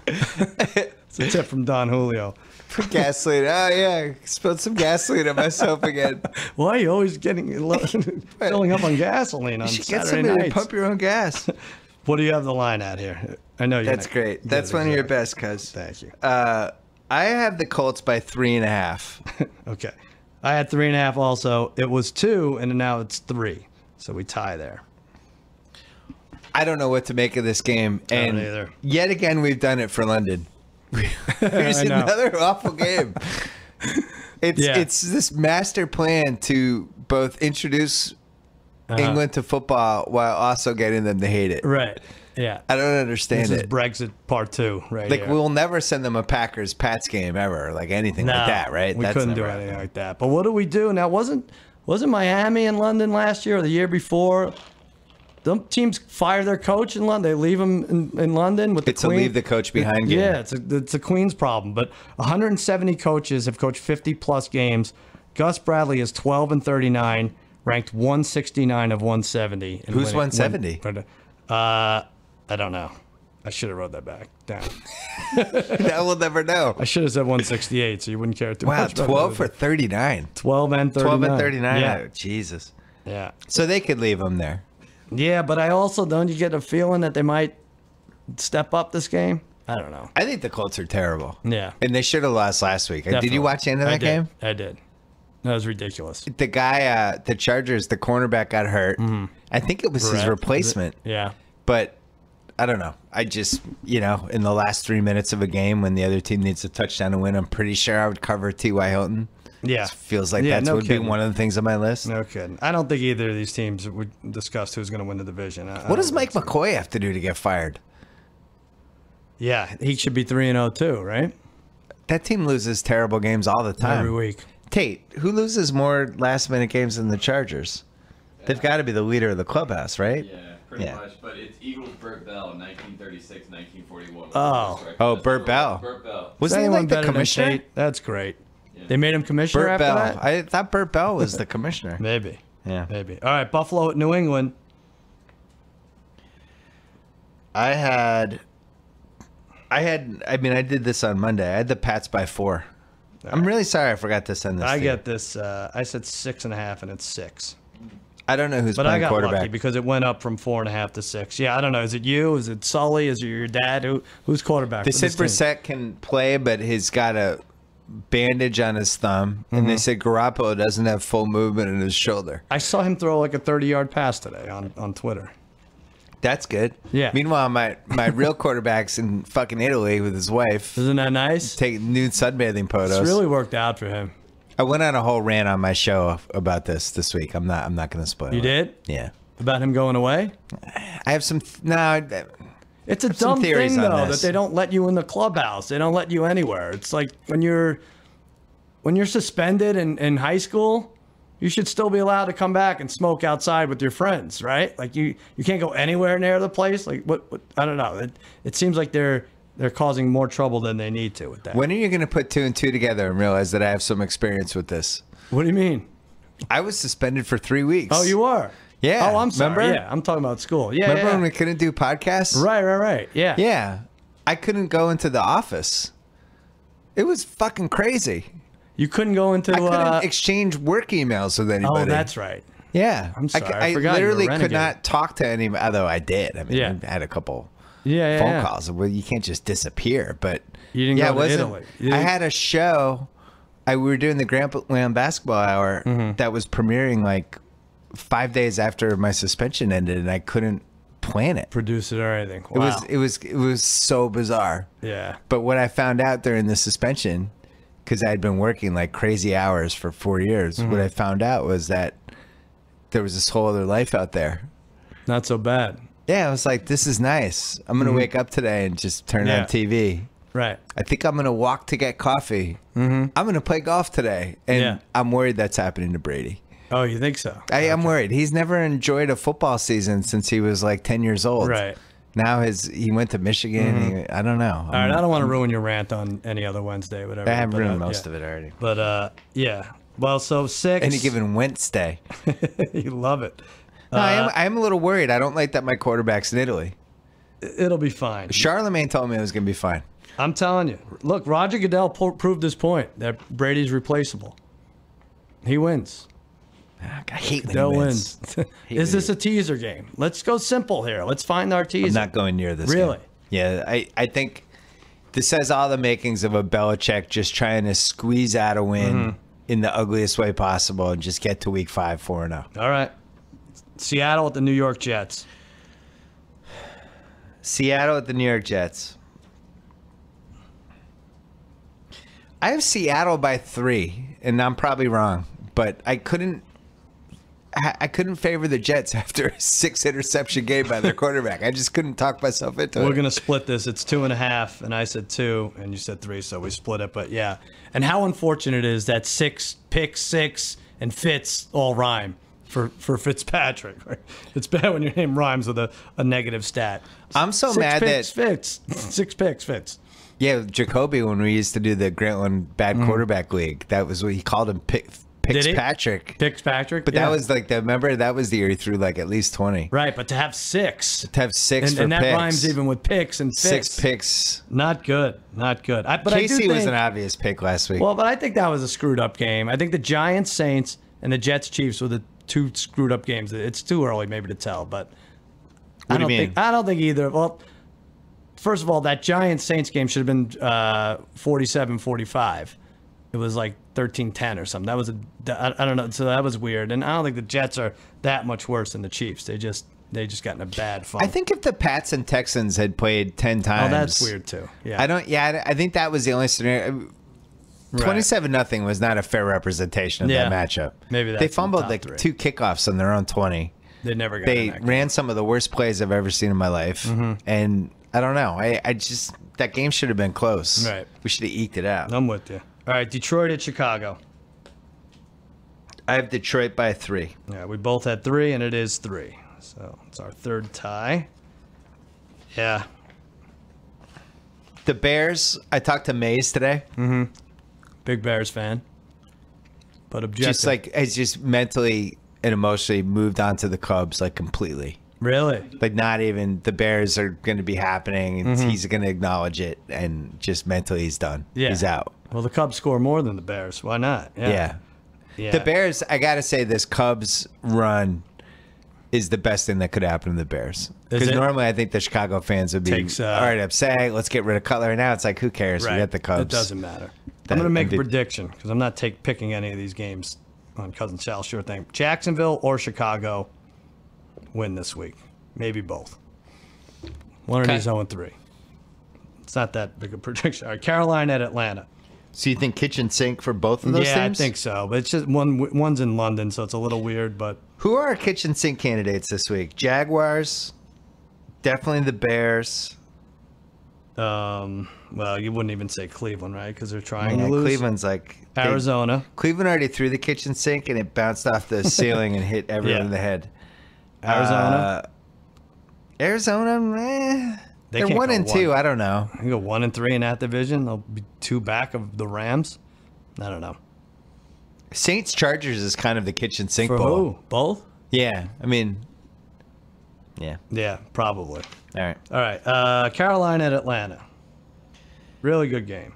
It's a tip from Don Julio. Put gasoline. Oh, yeah. Spilled some gasoline on myself again. Why are you always filling up on gasoline on You should get Saturday somebody nights? to pump your own gas. What do you have the line at here? I know you're That's great. That's one of your best, cuz. Thank you. I have the Colts by 3.5. Okay. I had 3.5 also. It was 2, and now it's 3. So we tie there. I don't know what to make of this game. And either. Yet again, we've done it for London. Here's another awful game. It's this master plan to both introduce England to football while also getting them to hate it. Right. Yeah. I don't understand This it. is Brexit part 2, right? Like, here. we'll never send them a Packers-Pats game ever, like anything like that, right? We That's couldn't do never anything happened. like that. But what do we do now? Wasn't Miami in London last year or the year before? Them teams fire their coach in London. They leave him in London with the It's a Queen. leave the coach behind game. Yeah, it's a Queen's problem. But 170 coaches have coached 50-plus games. Gus Bradley is 12-39, ranked 169 of 170. Who's 170? I don't know. I should have wrote that back down. That we'll never know. I should have said 168, so you wouldn't care too Wow, much. 12 for 39. 12 and 39. 12 and 39? Yeah. Oh, Jesus. Yeah. So they could leave him there. Yeah, but I also, don't you get a feeling that they might step up this game? I don't know. I think the Colts are terrible. Yeah. And they should have lost last week. Did Definitely. you watch the end of that game? I did. That was ridiculous. The guy, the Chargers, the cornerback got hurt. I think it was his Brett, replacement. Yeah. But I don't know. I just, in the last 3 minutes of a game when the other team needs a touchdown to win, I'm pretty sure I would cover T.Y. Hilton. Yeah. It feels like Yeah, that no would kidding. be one of the things on my list. No kidding. I don't think either of these teams would discuss who's going to win the division. What does Mike McCoy have to do to get fired? Yeah, he should be 3-0 too, right? That team loses terrible games all the time. Every week. Tate, who loses more last-minute games than the Chargers? They've got to be the leader of the clubhouse, right? Yeah, pretty Yeah. much. But it's Eagles Burt Bell, 1936, 1941. Oh. Burt Bell. Burt Bell. Was Is he anyone like the better than commissioner? Tate? That's great. They made him commissioner Burt after Bell. that? I thought Burt Bell was the commissioner. Maybe. Yeah. Maybe. All right, Buffalo at New England. I did this on Monday. I had the Pats by 4. I'm really sorry I forgot to send this I to get you. this. I said 6.5, and it's 6. I don't know who's But I playing got quarterback. lucky because it went up from 4.5 to 6. Yeah, I don't know. Is it you? Is it Sully? Is it your dad? Who's quarterback? They for said this team? Brissett can play, but he's got a bandage on his thumb. And they said Garoppolo doesn't have full movement in his shoulder. I saw him throw like a 30-yard pass today on Twitter. That's good. Yeah. Meanwhile, my real quarterback's in fucking Italy with his wife, Isn't that nice? taking nude sunbathing photos. It's really worked out for him. I went on a whole rant on my show about this week. I'm not going to spoil it. You did? Yeah. About him going away? I have some. It's a some dumb theories thing, on though, this. that they don't let you in the clubhouse. They don't let you anywhere. It's like when you're suspended in high school, you should still be allowed to come back and smoke outside with your friends, right? Like you can't go anywhere near the place. Like what I don't know. It seems like they're causing more trouble than they need to with that. When are you going to put 2 and 2 together and realize that I have some experience with this? What do you mean? I was suspended for 3 weeks. Oh, you are? Yeah. Oh, I'm sorry. Remember? Yeah, I'm talking about school. Yeah. Remember yeah. when we couldn't do podcasts? Right. Yeah. Yeah. I couldn't go into the office. It was fucking crazy. You couldn't go into. I couldn't exchange work emails with anybody. Oh, that's right. Yeah. I'm sorry, I I forgot you were a literally could renegade. not talk to anybody, although I did. I mean, Yeah. I had a couple Yeah. phone yeah. calls. Well, you can't just disappear. But You didn't yeah, go it to wasn't. Italy. You I didn't- had a show. We were doing the Grandland Basketball Hour that was premiering like 5 days after my suspension ended, and I couldn't plan it. Produce it or anything. Wow. It was so bizarre. Yeah. But what I found out during the suspension, because I had been working like crazy hours for 4 years, what I found out was that there was this whole other life out there. Not so bad. Yeah, I was like, this is nice. I'm going to wake up today and just turn Yeah. on TV. Right. I think I'm going to walk to get coffee. I'm going to play golf today. And Yeah. I'm worried that's happening to Brady. Oh, you think so? I am worried. He's never enjoyed a football season since he was like 10 years old. Right. Now he went to Michigan. I don't know. All right. I don't want to ruin your rant on any other Wednesday, whatever. I have but, ruined most yeah. of it already. But yeah. Well, so 6. Any given Wednesday. You love it. No, I am a little worried. I don't like that my quarterback's in Italy. It'll be fine. Charlemagne told me it was going to be fine. I'm telling you. Look, Roger Goodell proved his point that Brady's replaceable. He wins. I hate when Goodell he wins. Is this a teaser game? Let's go simple here. Let's find our teaser. I'm not going near this Really? game. Yeah, I think this has all the makings of a Belichick just trying to squeeze out a win in the ugliest way possible and just get to week 5 4-0. All right. Seattle at the New York Jets. Seattle at the New York Jets. I have Seattle by 3, and I'm probably wrong, but I couldn't favor the Jets after a 6 interception game by their quarterback. I just couldn't talk myself into it. We're gonna split this. It's 2.5, and I said 2, and you said 3, so we split it. But yeah, and how unfortunate it is that 6, and Fitz all rhyme for Fitzpatrick. Right? It's bad when your name rhymes with a negative stat. I'm so mad that Fitz 6 picks Fitz. Yeah, Jacoby, when we used to do the Grantland Bad Quarterback League, that was what he called him, Fitzpatrick. Fitzpatrick? But that was like remember that was the year he threw like at least 20. Right, but to have 6. To have 6 for and that picks. rhymes even with picks and Fitz. 6 picks. Not good. Not good. But Casey was an obvious pick last week. Well, but I think that was a screwed up game. I think the Giants, Saints, and the Jets, Chiefs were the 2 screwed up games. It's too early maybe to tell, but What do you mean? I don't think either. Well, first of all, that Giants-Saints game should have been 47-45. It was like 13-10 or something. That was I don't know. So that was weird. And I don't think the Jets are that much worse than the Chiefs. They just got in a bad funk. I think if the Pats and Texans had played 10 times. Oh, that's weird too. Yeah. I think that was the only scenario. 27-0 was not a fair representation of that matchup. Maybe that's they fumbled the like top 3. 2 kickoffs on their own 20. They never got. They ran some of the worst plays I've ever seen in my life, and I don't know. I just that game should have been close. Right. We should have eked it out. I'm with you. All right, Detroit at Chicago. I have Detroit by 3. Yeah, we both had 3, and it is 3. So it's our third tie. Yeah. The Bears. I talked to Mays today. Big Bears fan. But objective. Just like has just mentally and emotionally moved on to the Cubs like completely. Really? Like not even the Bears are going to be happening, and he's going to acknowledge it, and just mentally he's done. Yeah. He's out. Well, the Cubs score more than the Bears. Why not? Yeah. Yeah. The Bears, I got to say, this Cubs run is the best thing that could happen to the Bears. Because it? normally I think the Chicago fans would be all right, upset. Let's get rid of Cutler. Now it's like, who cares? Right. We got the Cubs. It doesn't matter. I'm going to make a prediction because I'm not picking any of these games on Cousin Sal. Sure thing. Jacksonville or Chicago win this week. Maybe both. One of these 0-3. It's not that big a prediction. All right, Carolina at Atlanta. So you think kitchen sink for both of those teams? Yeah, I think so. But it's just one's in London, so it's a little weird. But who are our kitchen sink candidates this week? Jaguars, definitely the Bears. Well, you wouldn't even say Cleveland, right? Because they're trying to lose. Cleveland's like Arizona. Cleveland already threw the kitchen sink and it bounced off the ceiling and hit everyone in the head. Arizona, they're 1-2. I don't know. They go 1-3 in that division. They'll be 2 back of the Rams. I don't know. Saints Chargers is kind of the kitchen sink For bowl. who? Both? Yeah, I mean, yeah. Yeah, probably. All right. All right. Carolina at Atlanta. Really good game.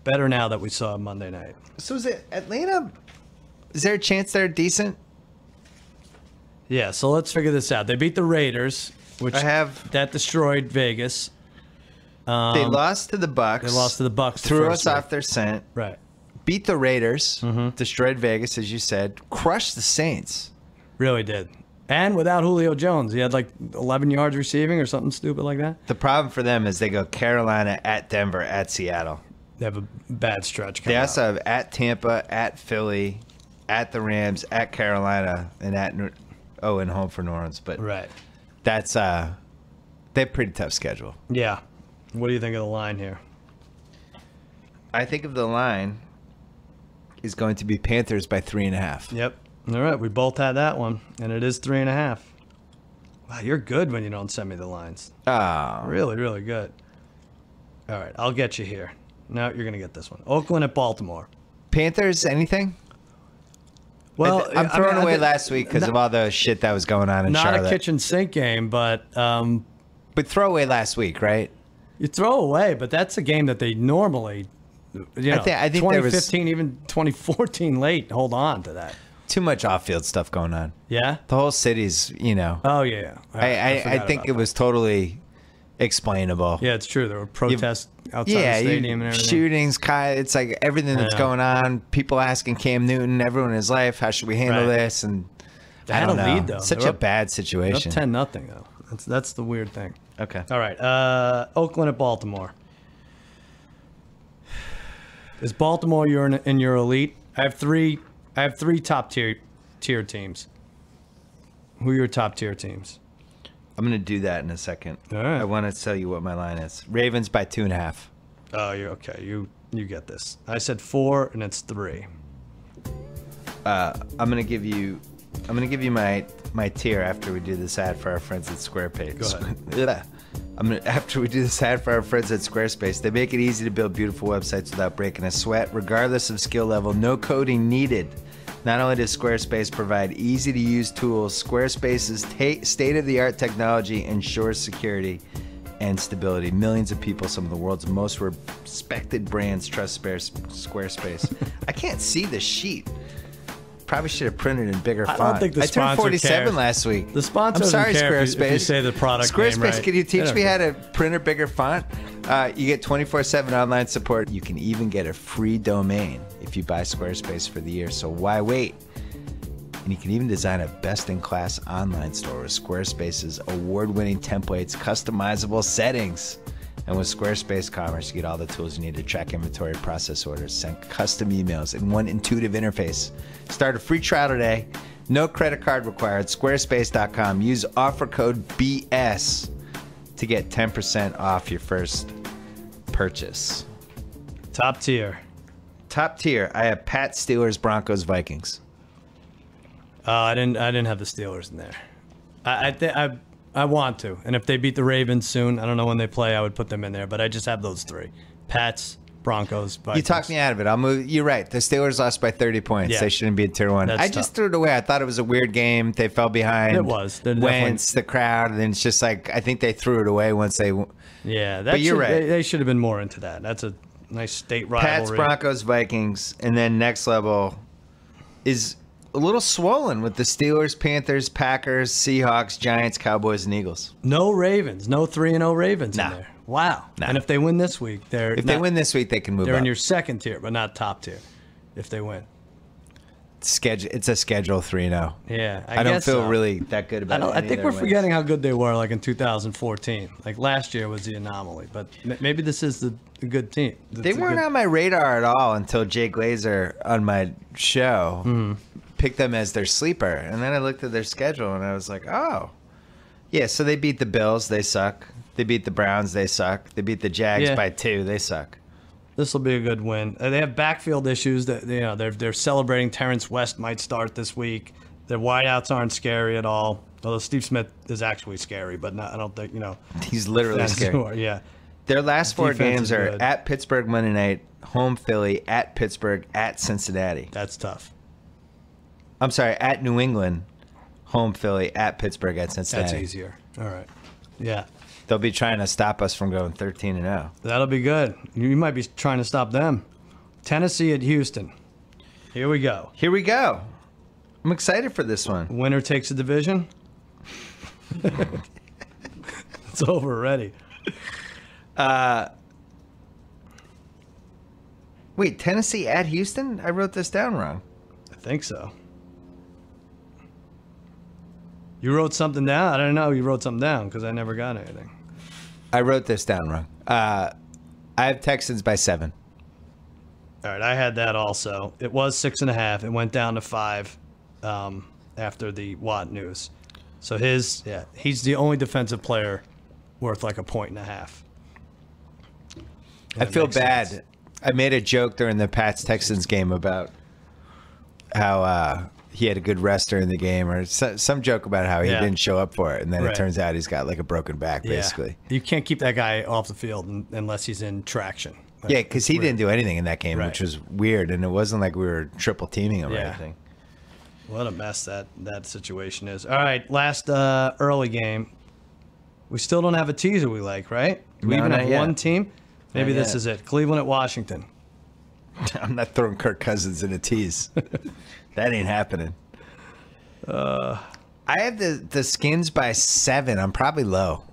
Better now that we saw Monday night. So is it Atlanta? Is there a chance they're decent? Yeah, so let's figure this out. They beat the Raiders, which that destroyed Vegas. They lost to the Bucks. They lost to the Bucks. Threw us off their scent. Right. Beat the Raiders. Destroyed Vegas, as you said. Crushed the Saints. Really did. And without Julio Jones. He had like 11 yards receiving or something stupid like that. The problem for them is they go Carolina, at Denver, at Seattle. They have a bad stretch coming They also up. have at Tampa, at Philly, at the Rams, at Carolina, and and home for New Orleans. But right. That's they have a pretty tough schedule. Yeah. What do you think of the line here? I think of the line is going to be Panthers by 3.5. Yep. All right, we both had that one, and it is 3.5. Wow, you're good when you don't send me the lines. Oh. Really, really good. All right, I'll get you here. Now you're going to get this one. Oakland at Baltimore. Panthers, anything? Well, I'm throwing away last week because of all the shit that was going on in Charlotte. Not a kitchen sink game, but throw away last week, right? You throw away, but that's a game that they normally, I think 2015, even 2014 late. Hold on to that. Too much off-field stuff going on. Yeah? The whole city's, Oh, yeah. I think it was totally explainable. Yeah, it's true. There were protests outside the stadium and everything. Shootings, it's like everything that's going on. People asking Cam Newton, everyone in his life, how should we handle this? And they had a lead, though. Such a bad situation. Up 10-0, though. That's the weird thing. Okay. All right. Oakland at Baltimore. Is Baltimore in your elite? I have three top tier teams. Who are your top tier teams? I'm going to do that in a second. All right. I want to tell you what my line is. Ravens by 2.5. Oh, you're okay. You get this. I said 4 and it's 3. I'm going to give you my tier after we do this ad for our friends at Squarespace. Go ahead. After we do this ad for our friends at Squarespace, they make it easy to build beautiful websites without breaking a sweat, regardless of skill level. No coding needed. Not only does Squarespace provide easy-to-use tools, Squarespace's state-of-the-art technology ensures security and stability. Millions of people, some of the world's most respected brands, trust Squarespace. I can't see the sheet. Probably should have printed in bigger font. I don't think the sponsor I turned 47 cares. last week. The sponsor I'm sorry, doesn't care Squarespace. if you say the product Squarespace, name right. can you teach They me don't how to print a bigger font? You get 24/7 online support. You can even get a free domain if you buy Squarespace for the year. So why wait? And you can even design a best-in-class online store with Squarespace's award-winning templates, customizable settings. And with Squarespace Commerce, you get all the tools you need to track inventory, process orders, send custom emails in one intuitive interface. Start a free trial today. No credit card required. Squarespace.com. Use offer code BS to get 10% off your first purchase. Top tier. Top tier. I have Pat, Steelers, Broncos, Vikings. I didn't have the Steelers in there. I want to, and if they beat the Ravens soon, I don't know when they play, I would put them in there. But I just have those 3: Pats, Broncos, Vikings. You talked me out of it. I'll move. You're right. The Steelers lost by 30 points. Yeah. They shouldn't be in tier 1. That's I just tough. threw it away. I thought it was a weird game. They fell behind. It was. They're Wentz, the crowd, and it's just like I think they threw it away once they. Yeah, But you're right. They should have been more into that. That's a nice state Pats, rivalry. Broncos, Vikings, and then next level is a little swollen with the Steelers, Panthers, Packers, Seahawks, Giants, Cowboys, and Eagles. No Ravens. No 3-0 Ravens in there. Wow. Nah. And if they win this week, If they win this week, they can move they're up. in your second tier, but not top tier. If they win. It's a schedule 3-0. Yeah, I don't guess feel so. really that good about it. I think we're forgetting how good they were like in 2014. Like last year was the anomaly, but maybe this is the good team. They weren't on my radar at all until Jay Glazer on my show picked them as their sleeper. And then I looked at their schedule and I was like, oh. Yeah, so they beat the Bills. They suck. They beat the Browns. They suck. They beat the Jags by 2. They suck. This will be a good win. They have backfield issues that they're celebrating. Terrence West might start this week. Their wideouts aren't scary at all. Although Steve Smith is actually scary, but I don't think He's literally that's scary. who are- yeah. Their last 4 Defense games is are good. at Pittsburgh Monday night, home Philly, at Pittsburgh, at Cincinnati. That's tough. I'm sorry, at New England, home Philly, at Pittsburgh, at Cincinnati. That's easier. All right. Yeah. They'll be trying to stop us from going 13-0. That'll be good. You might be trying to stop them. Tennessee at Houston. Here we go. Here we go. I'm excited for this one. Winner takes the division. It's over already. Wait, Tennessee at Houston? I wrote this down wrong. I think so. You wrote something down? I don't know. You wrote something down because I never got anything. I wrote this down wrong. I have Texans by 7. All right, I had that also. It was 6.5. It went down to 5 after the Watt news. So he's the only defensive player worth like 1.5 points. I feel bad. Sense. I made a joke during the Pats-Texans game about how he had a good rest during the game, or some joke about how he didn't show up for it, and then Right. it turns out he's got like a broken back, basically. You can't keep that guy off the field unless he's in traction. Like, Yeah, because he didn't do anything in that game, Right. which was weird, and it wasn't like we were triple teaming him or Yeah. anything. What a mess that situation is. All right, last early game. We still don't have a teaser we like, right? Do we No, even not have yet. one team? Maybe Not this yet. is it. Cleveland at Washington. I'm not throwing Kirk Cousins in a tease. That ain't happening. I have the Skins by 7. I'm probably low.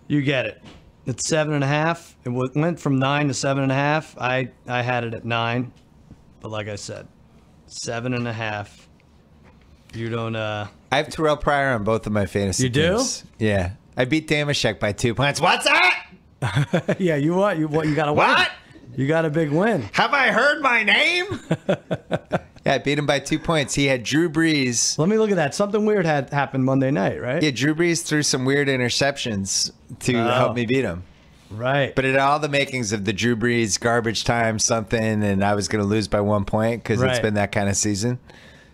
You get it. It's 7.5. It went from 9 to 7.5. I had it at 9, but like I said, 7.5. You don't. I have Terrell Pryor on both of my fantasy You do? teams. Yeah. I beat Damashek by 2 points. What's that? Yeah, you what? You got a win. What? You got a big win. Have I heard my name? Yeah, I beat him by 2 points. He had Drew Brees. Let me look at that. Something weird had happened Monday night, right? Yeah, Drew Brees threw some weird interceptions to help me beat him. Right. But it had all the makings of the Drew Brees garbage time something, and I was going to lose by 1 point because it's been that kind of season.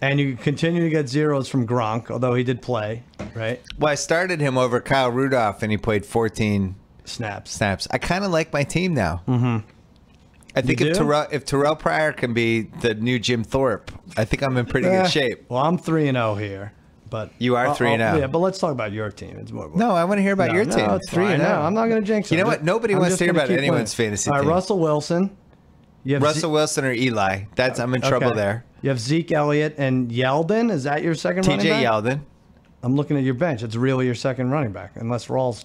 And you continue to get zeros from Gronk, although he did play, right? Well, I started him over Kyle Rudolph, and he played 14 snaps. I kind of like my team now. Mm-hmm. I think if Terrell Pryor can be the new Jim Thorpe, I think I'm in pretty good shape. Well, I'm 3-0 here. But you are 3-0. Yeah, but let's talk about your team. It's more. No, I want to hear about your team. It's 3-0. I'm not going to jinx it. You know what? Nobody wants to hear about anyone's fantasy team. Russell Wilson. You have Russell Wilson or Eli. I'm in trouble there. You have Zeke Elliott and Yeldon. Is that your second running back? TJ Yeldon. I'm looking at your bench. It's really your second running back, unless Rawls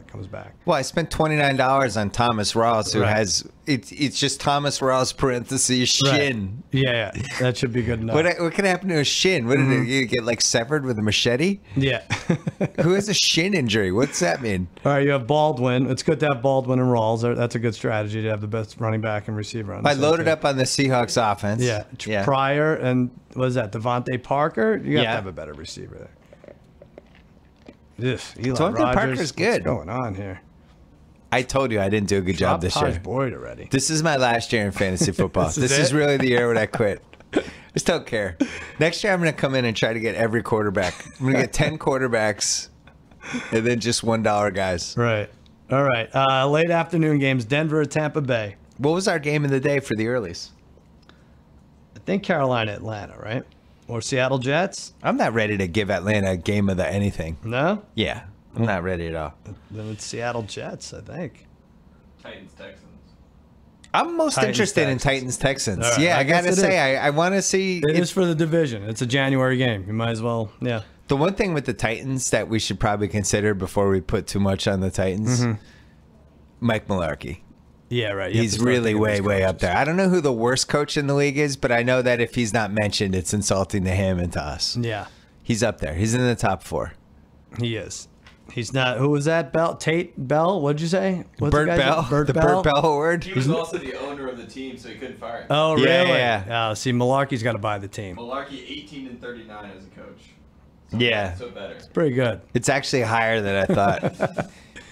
comes back. Well, I spent $29 on Thomas Rawls, who has it's just Thomas Rawls parentheses shin. Right. Yeah, that should be good enough. What could happen to a shin? What did it get like severed with a machete? Yeah. Who has a shin injury? What's that mean? All right, you have Baldwin. It's good to have Baldwin and Rawls. That's a good strategy to have the best running back and receiver on the I loaded up on the Seahawks offense. Yeah. Pryor and what is that? Devontae Parker. You got to have a better receiver there. Eli Rogers, Parker's good. What's going on here? I told you I didn't do a good job this year. Boyd already. This is my last year in fantasy football. this is really the year when I quit. Just don't care. Next year I'm going to come in and try to get every quarterback. I'm going to get 10 quarterbacks and then just $1 guys. Right. All right. Late afternoon games, Denver at Tampa Bay. What was our game of the day for the earlies? I think Carolina, Atlanta, right? Or Seattle Jets? I'm not ready to give Atlanta a game of the anything. No? Yeah, I'm not ready at all. Then it's Seattle Jets, I think. Titans, Texans. I'm most interested in Titans, Texans. Right, yeah, I got to say, I want to see. It is for the division. It's a January game. You might as well, yeah. The one thing with the Titans that we should probably consider before we put too much on the Titans, Mike Mularkey. Yeah, right. He's really way up there. I don't know who the worst coach in the league is, but I know that if he's not mentioned, it's insulting to him and to us. Yeah. He's up there. He's in the top 4. He is. He's not. Who was that? Tate Bell? What'd you say? Bert Bell. Bert Bell Award. He was also the owner of the team, so he couldn't fire him. Oh, really? Yeah. See, Malarkey's got to buy the team. Malarkey 18-39 as a coach. So better. It's pretty good. It's actually higher than I thought.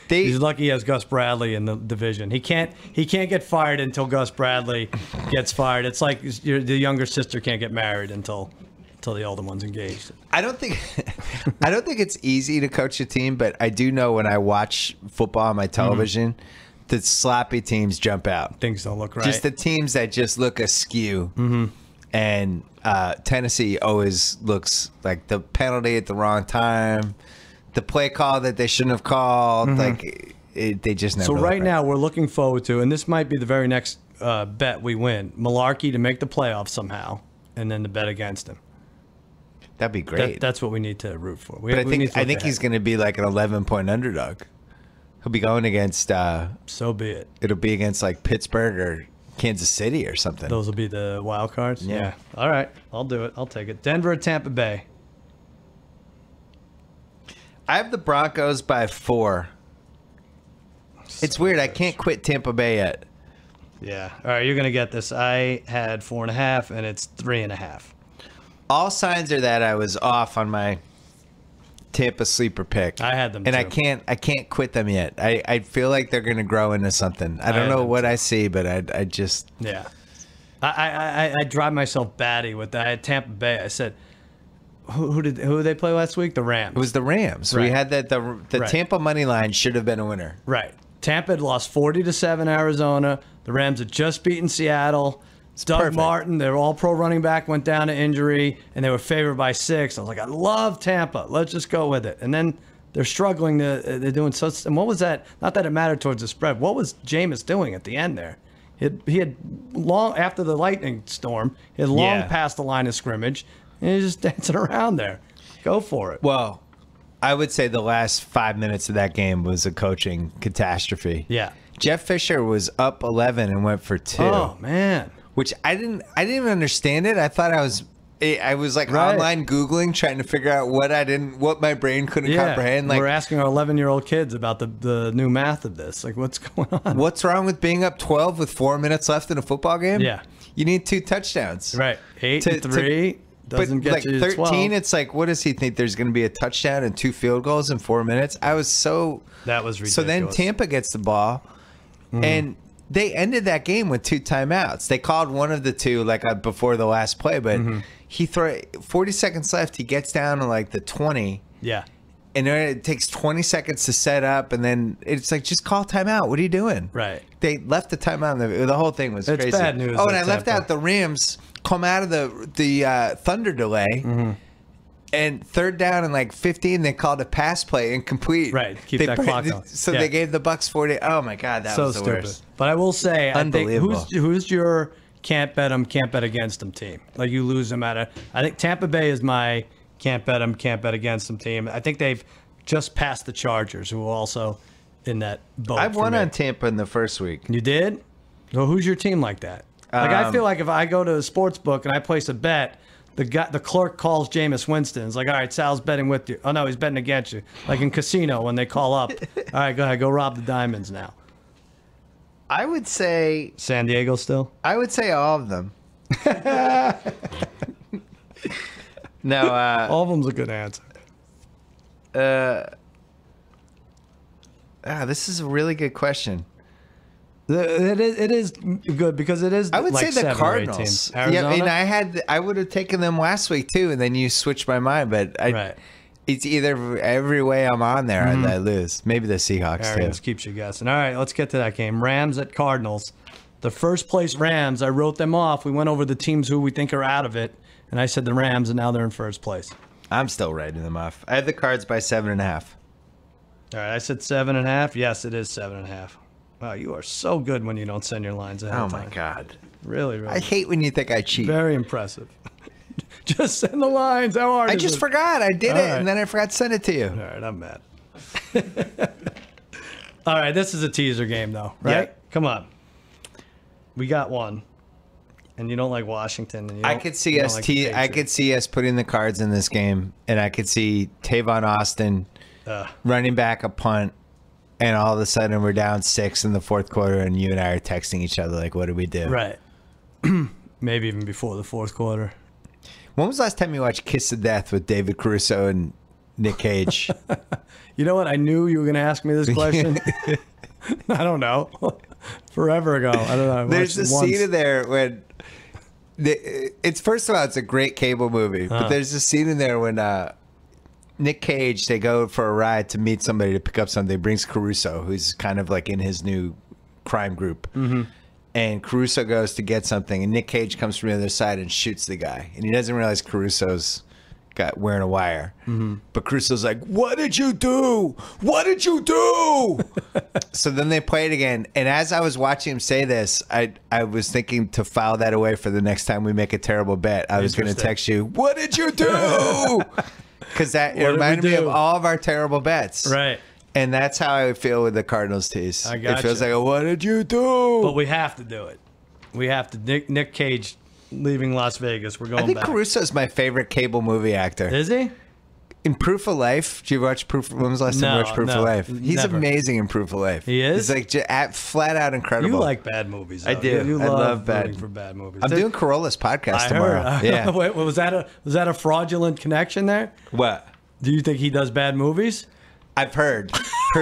He's lucky he has Gus Bradley in the division. He can't get fired until Gus Bradley gets fired. It's like the younger sister can't get married until the older one's engaged. I don't think it's easy to coach a team, but I do know when I watch football on my television, the sloppy teams jump out. Things don't look right. Just the teams that just look askew. And Tennessee always looks like the penalty at the wrong time. The play call that they shouldn't have called, they just never. So right now we're looking forward to, and this might be the very next bet we win, Malarkey to make the playoffs somehow, and then the bet against him. That'd be great. That's what we need to root for. But I think he's going to be like an 11-point underdog. He'll be going against. So be it. It'll be against like Pittsburgh or Kansas City or something. Those will be the wild cards. Yeah. All right, I'll do it. I'll take it. Denver at Tampa Bay. I have the Broncos by 4. It's weird. I can't quit Tampa Bay yet. Yeah. All right, you're going to get this. I had 4.5, and it's 3.5. All signs are that I was off on my Tampa sleeper pick. I had them and too. I can't quit them yet. I feel like they're going to grow into something. I don't know what I see, but I just... Yeah. I drive myself batty with that. I had Tampa Bay. I said... Who did they play last week? The Rams. It was the Rams. Right. We had that the Tampa money line should have been a winner. Right. Tampa had lost 40-7 Arizona. The Rams had just beaten Seattle. Doug Martin, their all-pro running back, went down to injury, and they were favored by 6. I was like, I love Tampa. Let's just go with it. And then they're struggling. They're doing so. And what was that? Not that it mattered towards the spread. What was Jameis doing at the end there? He had long after the lightning storm. He had long past the line of scrimmage. And he's just dancing around there. Go for it. Well, I would say the last 5 minutes of that game was a coaching catastrophe. Yeah. Jeff Fisher was up 11 and went for 2. Oh, man. Which I didn't even understand it. I thought I was I was like Right. online Googling, trying to figure out what my brain couldn't comprehend. Like, we're asking our 11-year-old kids about the new math of this. Like, what's going on? what's wrong with being up 12 with 4 minutes left in a football game? Yeah. You need 2 touchdowns. Right. 8 and 3 doesn't but get like you to 13, 12. it's like, what does he think? There's going to be a touchdown and 2 field goals in 4 minutes? I was so... That was ridiculous. So then Tampa gets the ball, and they ended that game with 2 timeouts. They called one of the 2 before the last play, but he 40 seconds left. He gets down to like the 20. Yeah. And then it takes 20 seconds to set up, and then it's like, just call timeout. What are you doing? Right. They left the timeout. The whole thing was It's crazy. bad news. Oh, and I at left Tampa. out the Rams come out of the thunder delay, and 3rd down and like 15, they called a pass play incomplete. Right. Keep that clock on. So Yeah. they gave the Bucks 40. Oh my God, that So was the stupid. worst. But I will say, I think Unbelievable. who's your can't bet them, can't bet against them team? Like, you lose them at I think Tampa Bay is my can't bet them, can't bet against them team. I think they've just passed the Chargers, who are also in that boat. I've for won me. on Tampa in the first week. You did? Well, who's your team like that? Like, I feel like if I go to a sports book and I place a bet, the clerk calls Jameis Winston. It's like, all right, Sal's betting with you. Oh no, he's betting against you. Like in casino when they call up. All right, go ahead, go rob the diamonds now. I would say San Diego still? all of them. No, All of them's a good answer. this is a really good question. It is good because it is. I would like say the 7 or 8 teams. Cardinals. Arizona? I mean, I would have taken them last week too, and then you switched my mind. But Right. it's either every way I'm on there, I lose. Maybe the Seahawks Arians too. keeps you guessing. All right, let's get to that game. Rams at Cardinals. The first place Rams, I wrote them off. We went over the teams who we think are out of it, and I said the Rams, and now they're in first place. I'm still writing them off. I have the Cards by 7.5. All right, I said 7.5. Yes, it is 7.5. Wow, you are so good when you don't send your lines ahead Oh of my time. God! Really, really. I hate when you think I cheat. Very impressive. Just send the lines. How hard I is just it? forgot. I did All it, right. and then I forgot to send it to you. All right, I'm mad. All right, this is a teaser game, though, right? Yeah. Come on. We got one, and you don't like Washington. And you I don't- could see you don't us. like the I could see us putting the Cards in this game, and I could see Tavon Austin running back a punt, and all of a sudden we're down 6 in the 4th quarter, and you and I are texting each other like, "What did we do?" Right. Maybe even before the 4th quarter. When was the last time you watched Kiss of Death with David Caruso and Nick Cage? You know what? I knew you were going to ask me this question. I don't know. Forever ago. I don't know. I There's watched a it once. scene in there when it's first of all, it's a great cable movie, but there's a scene in there when Nick Cage, they go for a ride to meet somebody to pick up something. Brings Caruso, who's kind of like in his new crime group. And Caruso goes to get something, and Nick Cage comes from the other side and shoots the guy. And he doesn't realize Caruso's wearing a wire. But Caruso's like, "What did you do? What did you do?" So then they play it again. And as I was watching him say this, I was thinking to file that away for the next time we make a terrible bet. I was going to Interesting. text you, "What did you do?" Because it did we reminded me of do? all of our terrible bets. Right. And that's how I would feel with the Cardinals tease. I It feels gotcha. like, "What did you do?" But we have to do it. We have to. Nick Cage leaving Las Vegas. We're going I think back. Caruso's my favorite cable movie actor. Is he? In Proof of Life, did you watch Proof? When was the last time you No, watched Proof no, of Life? He's never. amazing in Proof of Life. He is? He's like flat out incredible. You like bad movies. I though. do. You I love love bad- rooting for bad movies. I'm doing Corolla's podcast I tomorrow. heard. Yeah. Wait, was that a fraudulent connection there? What? Do you think he does bad movies? I've heard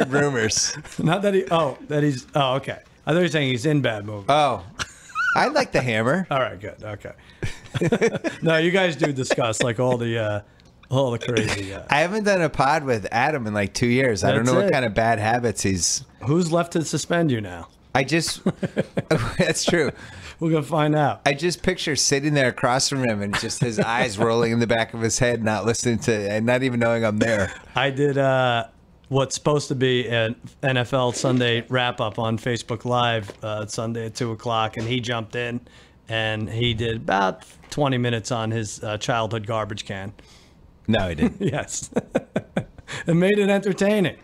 rumors. Not that he. Oh, that he's. Oh, okay. I thought you were saying he's in bad movies. Oh, I like The Hammer. All right, good. Okay. No, you guys do discuss like all the crazy. I haven't done a pod with Adam in like 2 years. I don't That's know what it. kind of bad habits he's. Who's left to suspend you now? I just. That's true. We're gonna find out. I just picture sitting there across from him and just his eyes rolling in the back of his head, not listening to, and not even knowing I'm there. I did what's supposed to be an NFL Sunday wrap up on Facebook Live Sunday at 2:00, and he jumped in and he did about 20 minutes on his childhood garbage can. No, he didn't. Yes, and made it entertaining.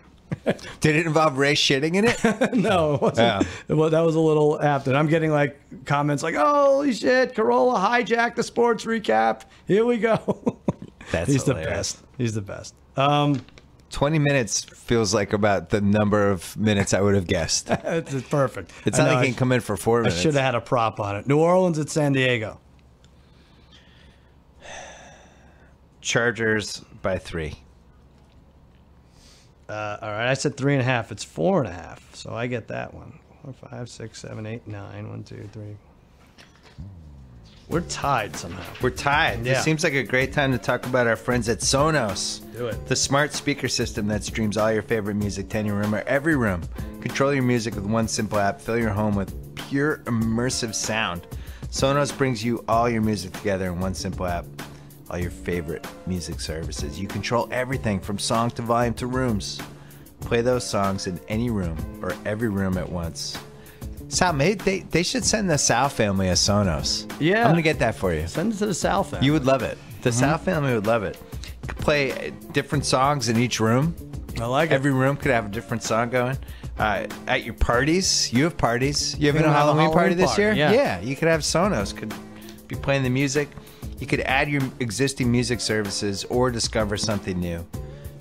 Did it involve Ray shitting in it? No, it wasn't. Yeah. Well, that was a little after. I'm getting like comments like, "Holy shit, Corolla hijacked the sports recap. Here we go." He's hilarious. the best. He's the best. 20 minutes feels like about the number of minutes I would have guessed. It's perfect. It's not like he can come in for 4 minutes. I should have had a prop on it. New Orleans at San Diego. Chargers by 3. All right, I said 3.5. It's 4.5, so I get that one. 4, 5, 6, 7, 8, 9. 1, 2, 3. We're tied somehow. We're tied. Yeah. This seems like a great time to talk about our friends at Sonos. Do it. The smart speaker system that streams all your favorite music to any room or every room. Control your music with one simple app. Fill your home with pure immersive sound. Sonos brings you all your music together in one simple app. All your favorite music services. You control everything from song to volume to rooms. Play those songs in any room or every room at once. Sal, maybe they should send the Sal family a Sonos. Yeah. I'm going to get that for you. Send it to the South family. You would love it. The Sal family would love it. You could play different songs in each room. I like it. Every room could have a different song going. At your parties, you have parties. You having a gonna have a Halloween party Halloween this year? party, yeah. You could have Sonos. Could be playing the music. You could add your existing music services or discover something new.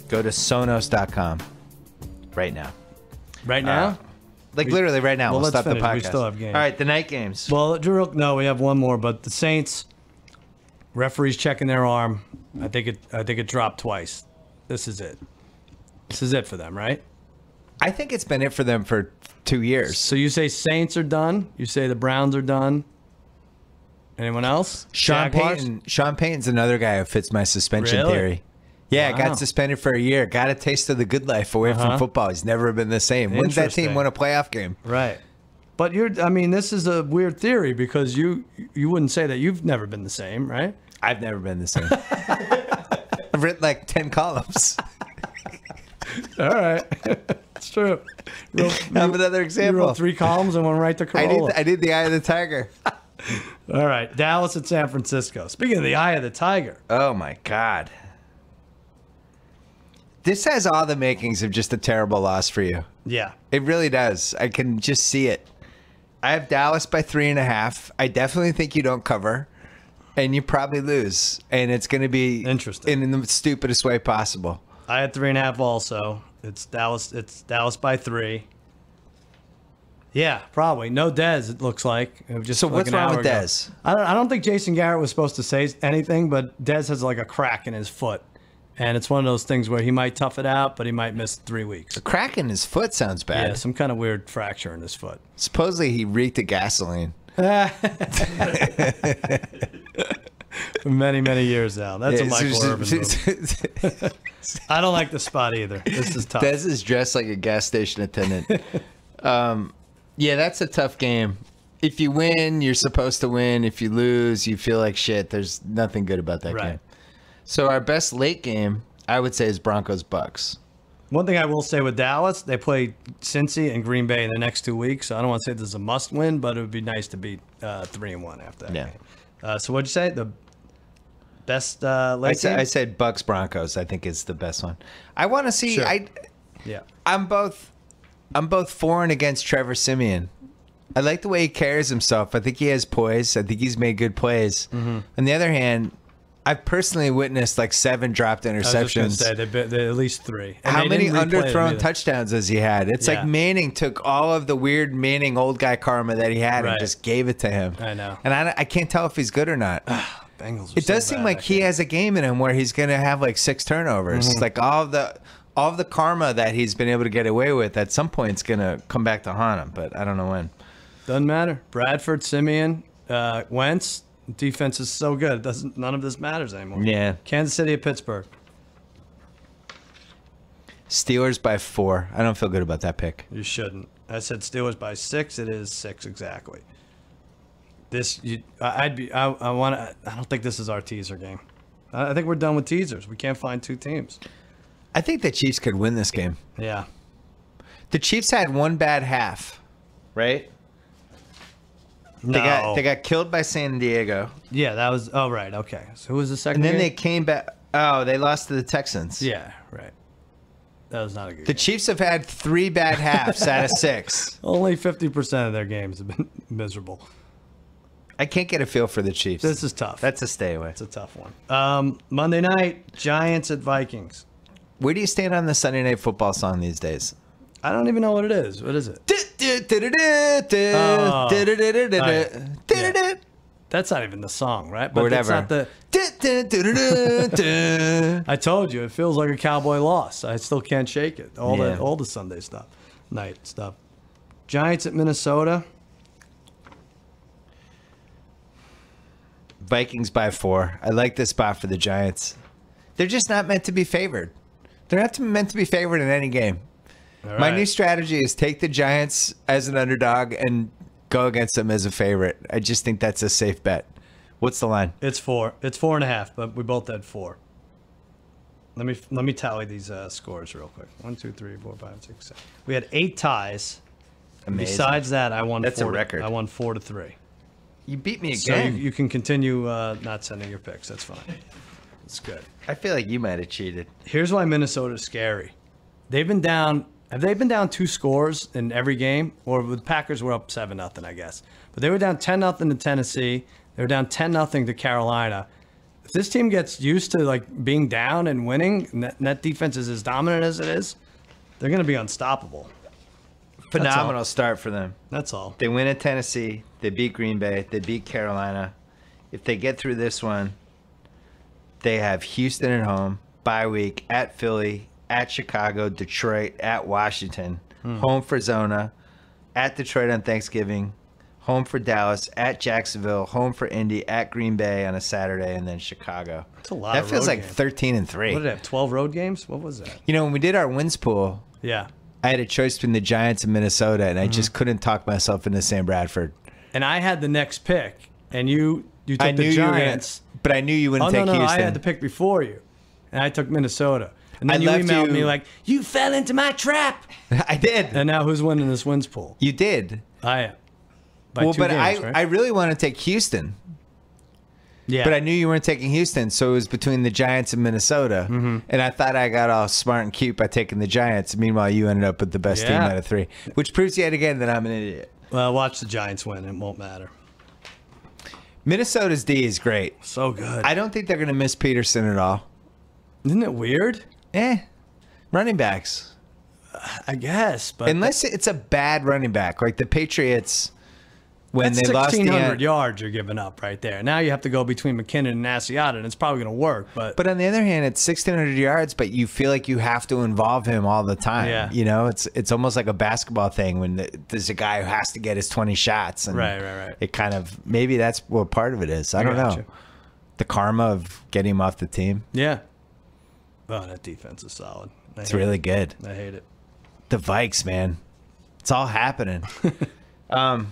Go to Sonos.com right now. Right now? Literally right now. Well, We'll let's stop finish. the podcast. We still have games. All right, the night games. Well, Drew, no, we have one more, but the Saints, referees checking their arm. I think it dropped twice. This is it. This is it for them, right? I think it's been it for them for 2 years. So you say Saints are done. You say the Browns are done. Anyone else? Sean Jaguars? Payton. Sean Payton's another guy who fits my suspension Really? theory. Yeah, Wow. got suspended for a year. Got a taste of the good life away from football. He's never been the same. When's that team Interesting. win a playoff game? Right. But this is a weird theory because you wouldn't say that you've never been the same, right? I've never been the same. I've written like 10 columns. All right. It's true. Have another You example. wrote 3 columns and went right to Corolla. I need the eye of the tiger. All right. Dallas at San Francisco. Speaking of the eye of the tiger. Oh my God. This has all the makings of just a terrible loss for you. Yeah. It really does. I can just see it. I have Dallas by 3.5. I definitely think you don't cover, and you probably lose. And it's going to be Interesting. in the stupidest way possible. I had 3.5 also. It's Dallas by 3. Yeah, probably. No Dez, it looks like. It was just So like what's an wrong hour with ago. Dez? I don't think Jason Garrett was supposed to say anything, but Dez has like a crack in his foot. And it's one of those things where he might tough it out, but he might miss 3 weeks. A crack in his foot sounds bad. Yeah, some kind of weird fracture in his foot. Supposedly he reeked of gasoline. Many, many years now. That's a Yeah, Michael Irvin movie. I don't like the spot either. This is tough. Dez is dressed like a gas station attendant. Yeah, that's a tough game. If you win, you're supposed to win. If you lose, you feel like shit. There's nothing good about that Right. game. So our best late game, I would say, is Broncos-Bucks. One thing I will say with Dallas, they play Cincy and Green Bay in the next 2 weeks. So I don't want to say this is a must-win, but it would be nice to beat 3-1 after that Yeah. game. So what'd you say? The best late game? I said Bucks-Broncos. I think is the best one. I want to see. Sure. Yeah. I'm both for and against Trevor Siemian. I like the way he carries himself. I think he has poise. I think he's made good plays. Mm-hmm. On the other hand, I've personally witnessed like 7 dropped I was just going to interceptions. say, they're at least 3. And How they many didn't replay them underthrown either. touchdowns has he had? It's Yeah. like Manning took all of the weird Manning old guy karma that he had Right. and just gave it to him. I know. And I can't tell if he's good or not. Bengals are It so does seem bad, like he has a game in him where he's going to have like 6 turnovers. Mm-hmm. Like all of the karma that he's been able to get away with at some point is going to come back to haunt him, but I don't know when. Doesn't matter. Bradford, Simeon, Wentz. Defense is so good. None of this matters anymore. Yeah. Kansas City at Pittsburgh. Steelers by 4. I don't feel good about that pick. You shouldn't. I said Steelers by 6. It is 6 exactly. I don't think this is our teaser game. I think we're done with teasers. We can't find 2 teams. I think the Chiefs could win this game. Yeah. The Chiefs had one bad half, right? No. They got killed by San Diego. Yeah, that was. Oh, right. Okay. So who was the second? And then they game? came back. Oh, they lost to the Texans. Yeah, right. That was not a good The game. Chiefs have had 3 bad halves out of 6. Only 50% of their games have been miserable. I can't get a feel for the Chiefs. This is tough. That's a stay away. It's a tough one. Monday night, Giants at Vikings. Where do you stand on the Sunday Night Football song these days? I don't even know what it is. What is it? That's not even the song, right? But whatever. It's not I told you, it feels like a Cowboy loss. I still can't shake it. All the Sunday stuff, night stuff. Giants at Minnesota. Vikings by 4. I like this spot for the Giants. They're just not meant to be favored. They're not meant to be favored in any game. All My right. new strategy is take the Giants as an underdog and go against them as a favorite. I just think that's a safe bet. What's the line? It's 4. It's 4.5, but we both had 4. Let me tally these scores real quick. 1, 2, 3, 4, 5, 6, 7. We had 8 ties. Amazing. Besides that, I won. That's a record. I won 4-3. You beat me So again. you can continue not sending your picks. That's fine. It's good. I feel like you might have cheated. Here's why Minnesota's scary. They've been down. Have they been down 2 scores in every game? Or the Packers were up 7-0, I guess. But they were down 10-0 to Tennessee. They were down 10-0 to Carolina. If this team gets used to like being down and winning, and that defense is as dominant as it is, they're going to be unstoppable. Phenomenal start for them. That's all. They win at Tennessee. They beat Green Bay. They beat Carolina. If they get through this one, they have Houston at home, bye week, at Philly, at Chicago, Detroit, at Washington, home for Zona, at Detroit on Thanksgiving, home for Dallas, at Jacksonville, home for Indy, at Green Bay on a Saturday, and then Chicago. That's a lot That of feels road like games. 13 and 3. What did it have? 12 road games? What was that? You know, when we did our wins pool, Yeah. I had a choice between the Giants and Minnesota, and I just couldn't talk myself into Sam Bradford. And I had the next pick, and you took I knew the you were gonna, Giants. but I knew you wouldn't Oh, take no, Houston. I had the pick before you. And I took Minnesota. And then I you left emailed you- me like, you fell into my trap. I did. And now who's winning this wins pool? You did. I am. By Well, 2 but games, right? I really want to take Houston. yeah. But I knew you weren't taking Houston, so it was between the Giants and Minnesota. And I thought I got all smart and cute by taking the Giants. Meanwhile, you ended up with the best team Yeah. out of 3, which proves yet again that I'm an idiot. Well, watch the Giants win. It won't matter. Minnesota's D is great. So good. I don't think they're going to miss Peterson at all. Isn't it weird? Running backs. I guess. But Unless it's a bad running back, like the Patriots when that's they lost 1,600 yards you're giving up right there. Now you have to go between McKinnon and Asiata, and it's probably going to work. But But on the other hand, it's 1,600 yards, but you feel like you have to involve him all the time. Yeah. You know, it's almost like a basketball thing when there's a guy who has to get his 20 shots. And Right. It kind of, maybe that's what part of it is. I don't know. gotcha. The karma of getting him off the team. yeah. Oh, that defense is solid. It's really good. I hate it. The Vikes, man. It's all happening. What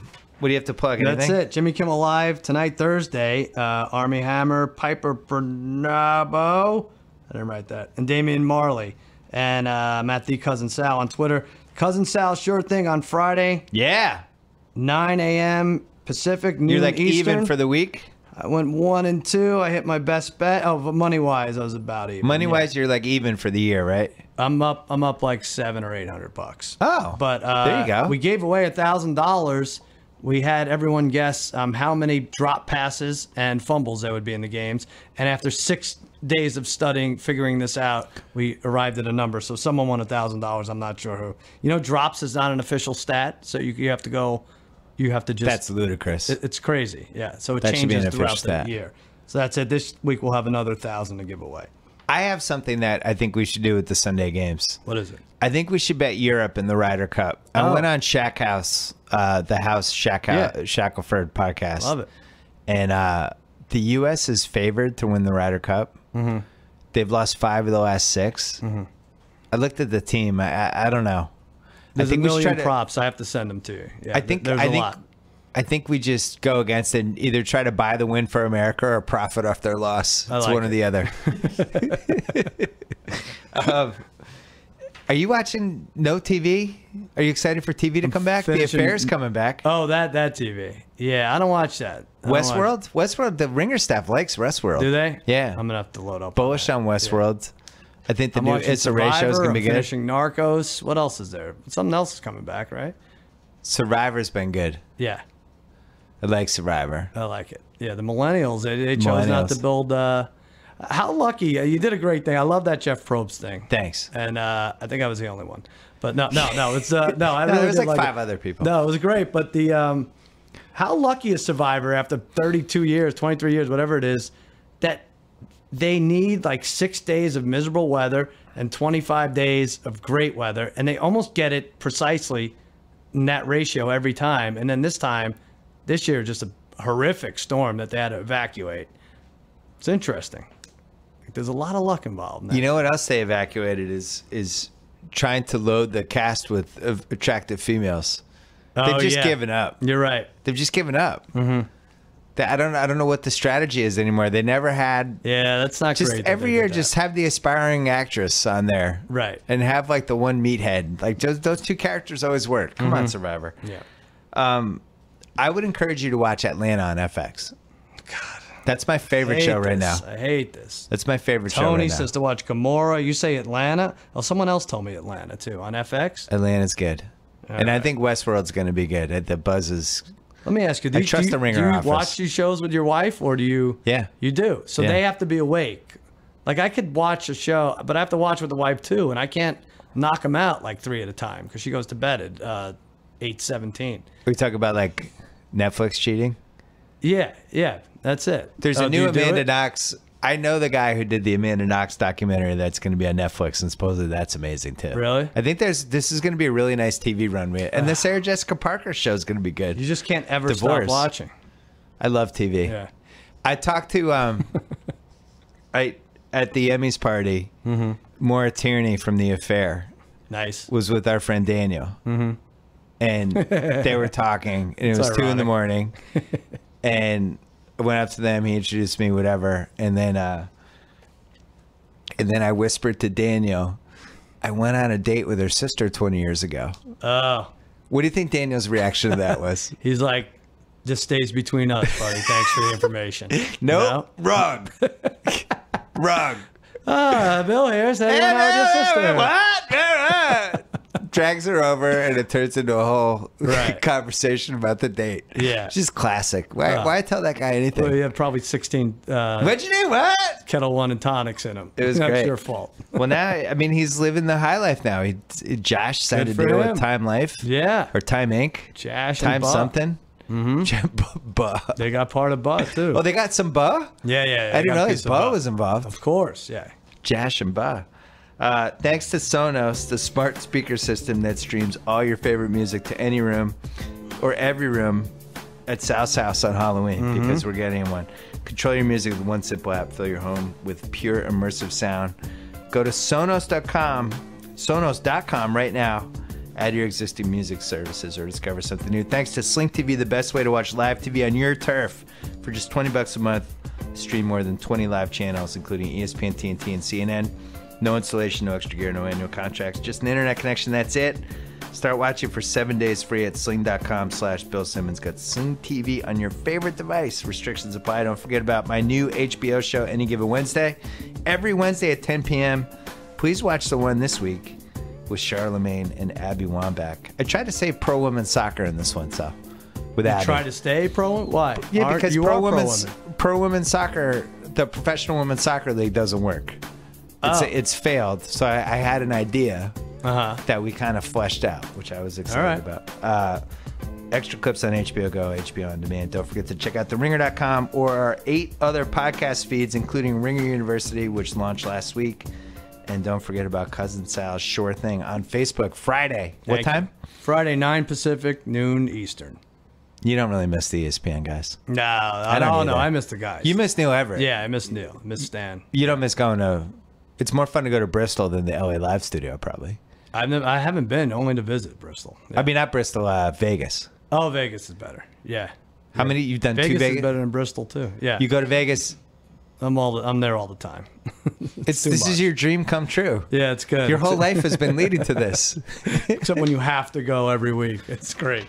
do you have to plug? That's Anything? it. Jimmy Kimmel Live tonight, Thursday. Army Hammer, Piper Bernabo. I didn't write that. And Damian Marley. And Matt the Cousin Sal on Twitter. Cousin Sal, sure thing on Friday, Yeah. 9 a.m. Pacific, noon You're like Eastern. even for the week? I went 1 and 2. I hit my best bet. Oh, but money-wise, I was about even. Money-wise, you're like even for the year, right? I'm up like $700 or $800. Oh, But there you go. We gave away $1,000. We had everyone guess how many drop passes and fumbles there would be in the games. And after 6 days of studying, figuring this out, we arrived at a number. So someone won $1,000. I'm not sure who. You know, drops is not an official stat, so you have to go. You have to just. That's ludicrous. It's crazy. Yeah. So it That should be an changes official throughout stat. the year. So that's it. This week we'll have another 1,000 to give away. I have something that I think we should do with the Sunday games. What is it? I think we should bet Europe in the Ryder Cup. I Oh. went on Shack House, the House Shackelford podcast. Love it. And the U.S. is favored to win the Ryder Cup. Mm-hmm. They've lost 5 of the last 6. Mm-hmm. I looked at the team. I don't know. There's I think a we should million try to- props. I have to send them to you. Yeah, I think there's I a think lot. I think we just go against it and either try to buy the win for America or profit off their loss. I It's like one or it. the other. Are you watching No TV? Are you excited for TV to come back? The finishing- Affair's coming back. Oh, that TV. Yeah, I don't watch that. I don't watch- Westworld. The Ringer staff likes Westworld. Do they? Yeah. I'm gonna have to load up. Bullish on Westworld. I think the I'm new watching It's a Ray show is Survivor, going to be I'm good. finishing Narcos. What else is there? Something else is coming back, right? Survivor's been good. Yeah. I like Survivor. I like it. Yeah, the millennials, they chose not to build. How lucky. You did a great thing. I love that Jeff Probst thing. Thanks. And I think I was the only one. But no. It's no. I really there was did like like 5 other people. No, it was great. But the how lucky is Survivor after 32 years, 23 years, whatever it is, that they need like 6 days of miserable weather and 25 days of great weather, and they almost get it precisely in that ratio every time. And then this year, just a horrific storm that they had to evacuate. It's interesting. There's a lot of luck involved in that. You know what else they evacuated is trying to load the cast with attractive females. They've just given up. You're right. They've just given up. Mm-hmm. I don't know what the strategy is anymore. They never had. Yeah, that's not just great. Every year, just have the aspiring actress on there, right? And have like the one meathead. Like those 2 characters always work. Come on, Survivor. Yeah. I would encourage you to watch Atlanta on FX. God, that's my favorite show right now. I hate this. That's my favorite show Tony right now. says to watch Gomorrah. You say Atlanta. Oh, someone else told me Atlanta too on FX. Atlanta's good, and I think Westworld's going to be good. The buzz is. Let me ask you. I trust the Ringer Do you office. watch these shows with your wife, or do you? Yeah. You do. So they have to be awake. Like I could watch a show, but I have to watch with the wife too, and I can't knock them out like 3 at a time because she goes to bed at 8:17. We talk about like Netflix cheating. Yeah, that's it. There's a new Amanda Knox. I know the guy who did the Amanda Knox documentary that's going to be on Netflix, and supposedly that's amazing too. Really? I think this is going to be a really nice TV run. And the Sarah Jessica Parker show is going to be good. You just can't ever Divorce. stop watching. I love TV. Yeah. I talked to at the Emmys party. Mm-hmm. Maura Tierney from The Affair. Nice. Was with our friend Daniel. Mm-hmm. And they were talking, and it was ironic. 2 a.m. And I went up to them. He introduced me, whatever. And then I whispered to Daniel, I went on a date with her sister 20 years ago. Oh. What do you think Daniel's reaction to that was? He's like, this stays between us, buddy. Thanks for the information. Nope. No? Wrong. Wrong. Bill here said you went out with your sister. What? Drags her over, and it turns into a whole conversation about the date. Yeah. Just classic. Why tell that guy anything? Well, you have probably 16 What'd you do? What? Kettle One and tonics in him. It was That's great. your fault. Well, now, I mean, he's living the high life now. Josh signed Good a for deal him. with Time Life. Yeah. Or Time Inc. Josh Time and Bob. something. Mm-hmm. They got part of Bud, too. Oh, they got some Ba? Yeah. I didn't got a realize piece of Ba was involved. Of course, yeah. Josh and Ba. Thanks to Sonos, the smart speaker system that streams all your favorite music to any room or every room at Sal's house on Halloween, because we're getting one. Control your music with one simple app. Fill your home with pure immersive sound. Go to Sonos.com right now. Add your existing music services or discover something new. Thanks to Sling TV, the best way to watch live TV on your turf. For just $20 a month, stream more than 20 live channels, including ESPN, TNT, and CNN. No installation, no extra gear, no annual contracts. Just an internet connection, that's it. Start watching for 7 days free at sling.com/Bill Simmons. Got Sling TV on your favorite device. Restrictions apply. Don't forget about my new HBO show, Any Given Wednesday. Every Wednesday at 10 p.m. Please watch the one this week with Charlemagne and Abby Wambach. I tried to say pro women's soccer in this one, so with Abby. Try to stay pro? Why? Yeah, because pro women's soccer, the professional women's soccer league doesn't work. It's failed. So I had an idea that we kind of fleshed out, which I was excited about. Extra clips on HBO Go, HBO On Demand. Don't forget to check out theringer.com or our 8 other podcast feeds, including Ringer University, which launched last week. And don't forget about Cousin Sal's Sure Thing on Facebook Friday. What time? Friday, 9 Pacific, noon Eastern. You don't really miss the ESPN guys. No, I don't know. I miss the guys. You miss Neil Everett. Yeah, I miss Neil. I miss Stan. You don't miss going to... It's more fun to go to Bristol than the LA Live studio, probably. I haven't been, only to visit Bristol. Yeah. I mean, not Bristol, Vegas. Oh, Vegas is better. Yeah. How many you've done? Vegas 2 Vegas is better than Bristol too. Yeah. You go to Vegas. I'm there all the time. This is your dream come true. Yeah, it's good. Your whole life has been leading to this. Except when you have to go every week. It's great.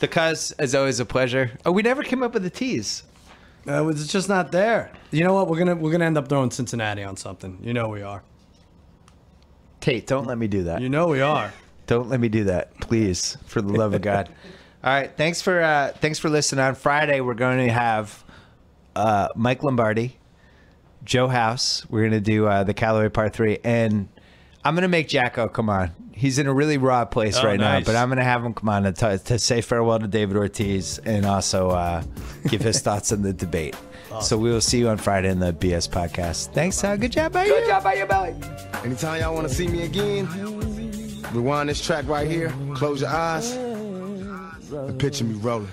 The Cuz is always a pleasure. Oh, we never came up with a tease. It's just not there. You know what? We're gonna end up throwing Cincinnati on something. You know we are. Tate, don't let me do that. You know we are. Don't let me do that, please, for the love of God. All right. Thanks for listening. On Friday, we're going to have Mike Lombardi, Joe House. We're going to do the Callaway Part 3. And I'm going to make Jacko come on. He's in a really raw place right now, but I'm going to have him come on to say farewell to David Ortiz and also give his thoughts on the debate. Awesome. So we will see you on Friday in the BS podcast. Thanks. Good job by you. Good job by you, Belly. Anytime y'all want to see me again, rewind this track right here, close your eyes, and picture me rolling.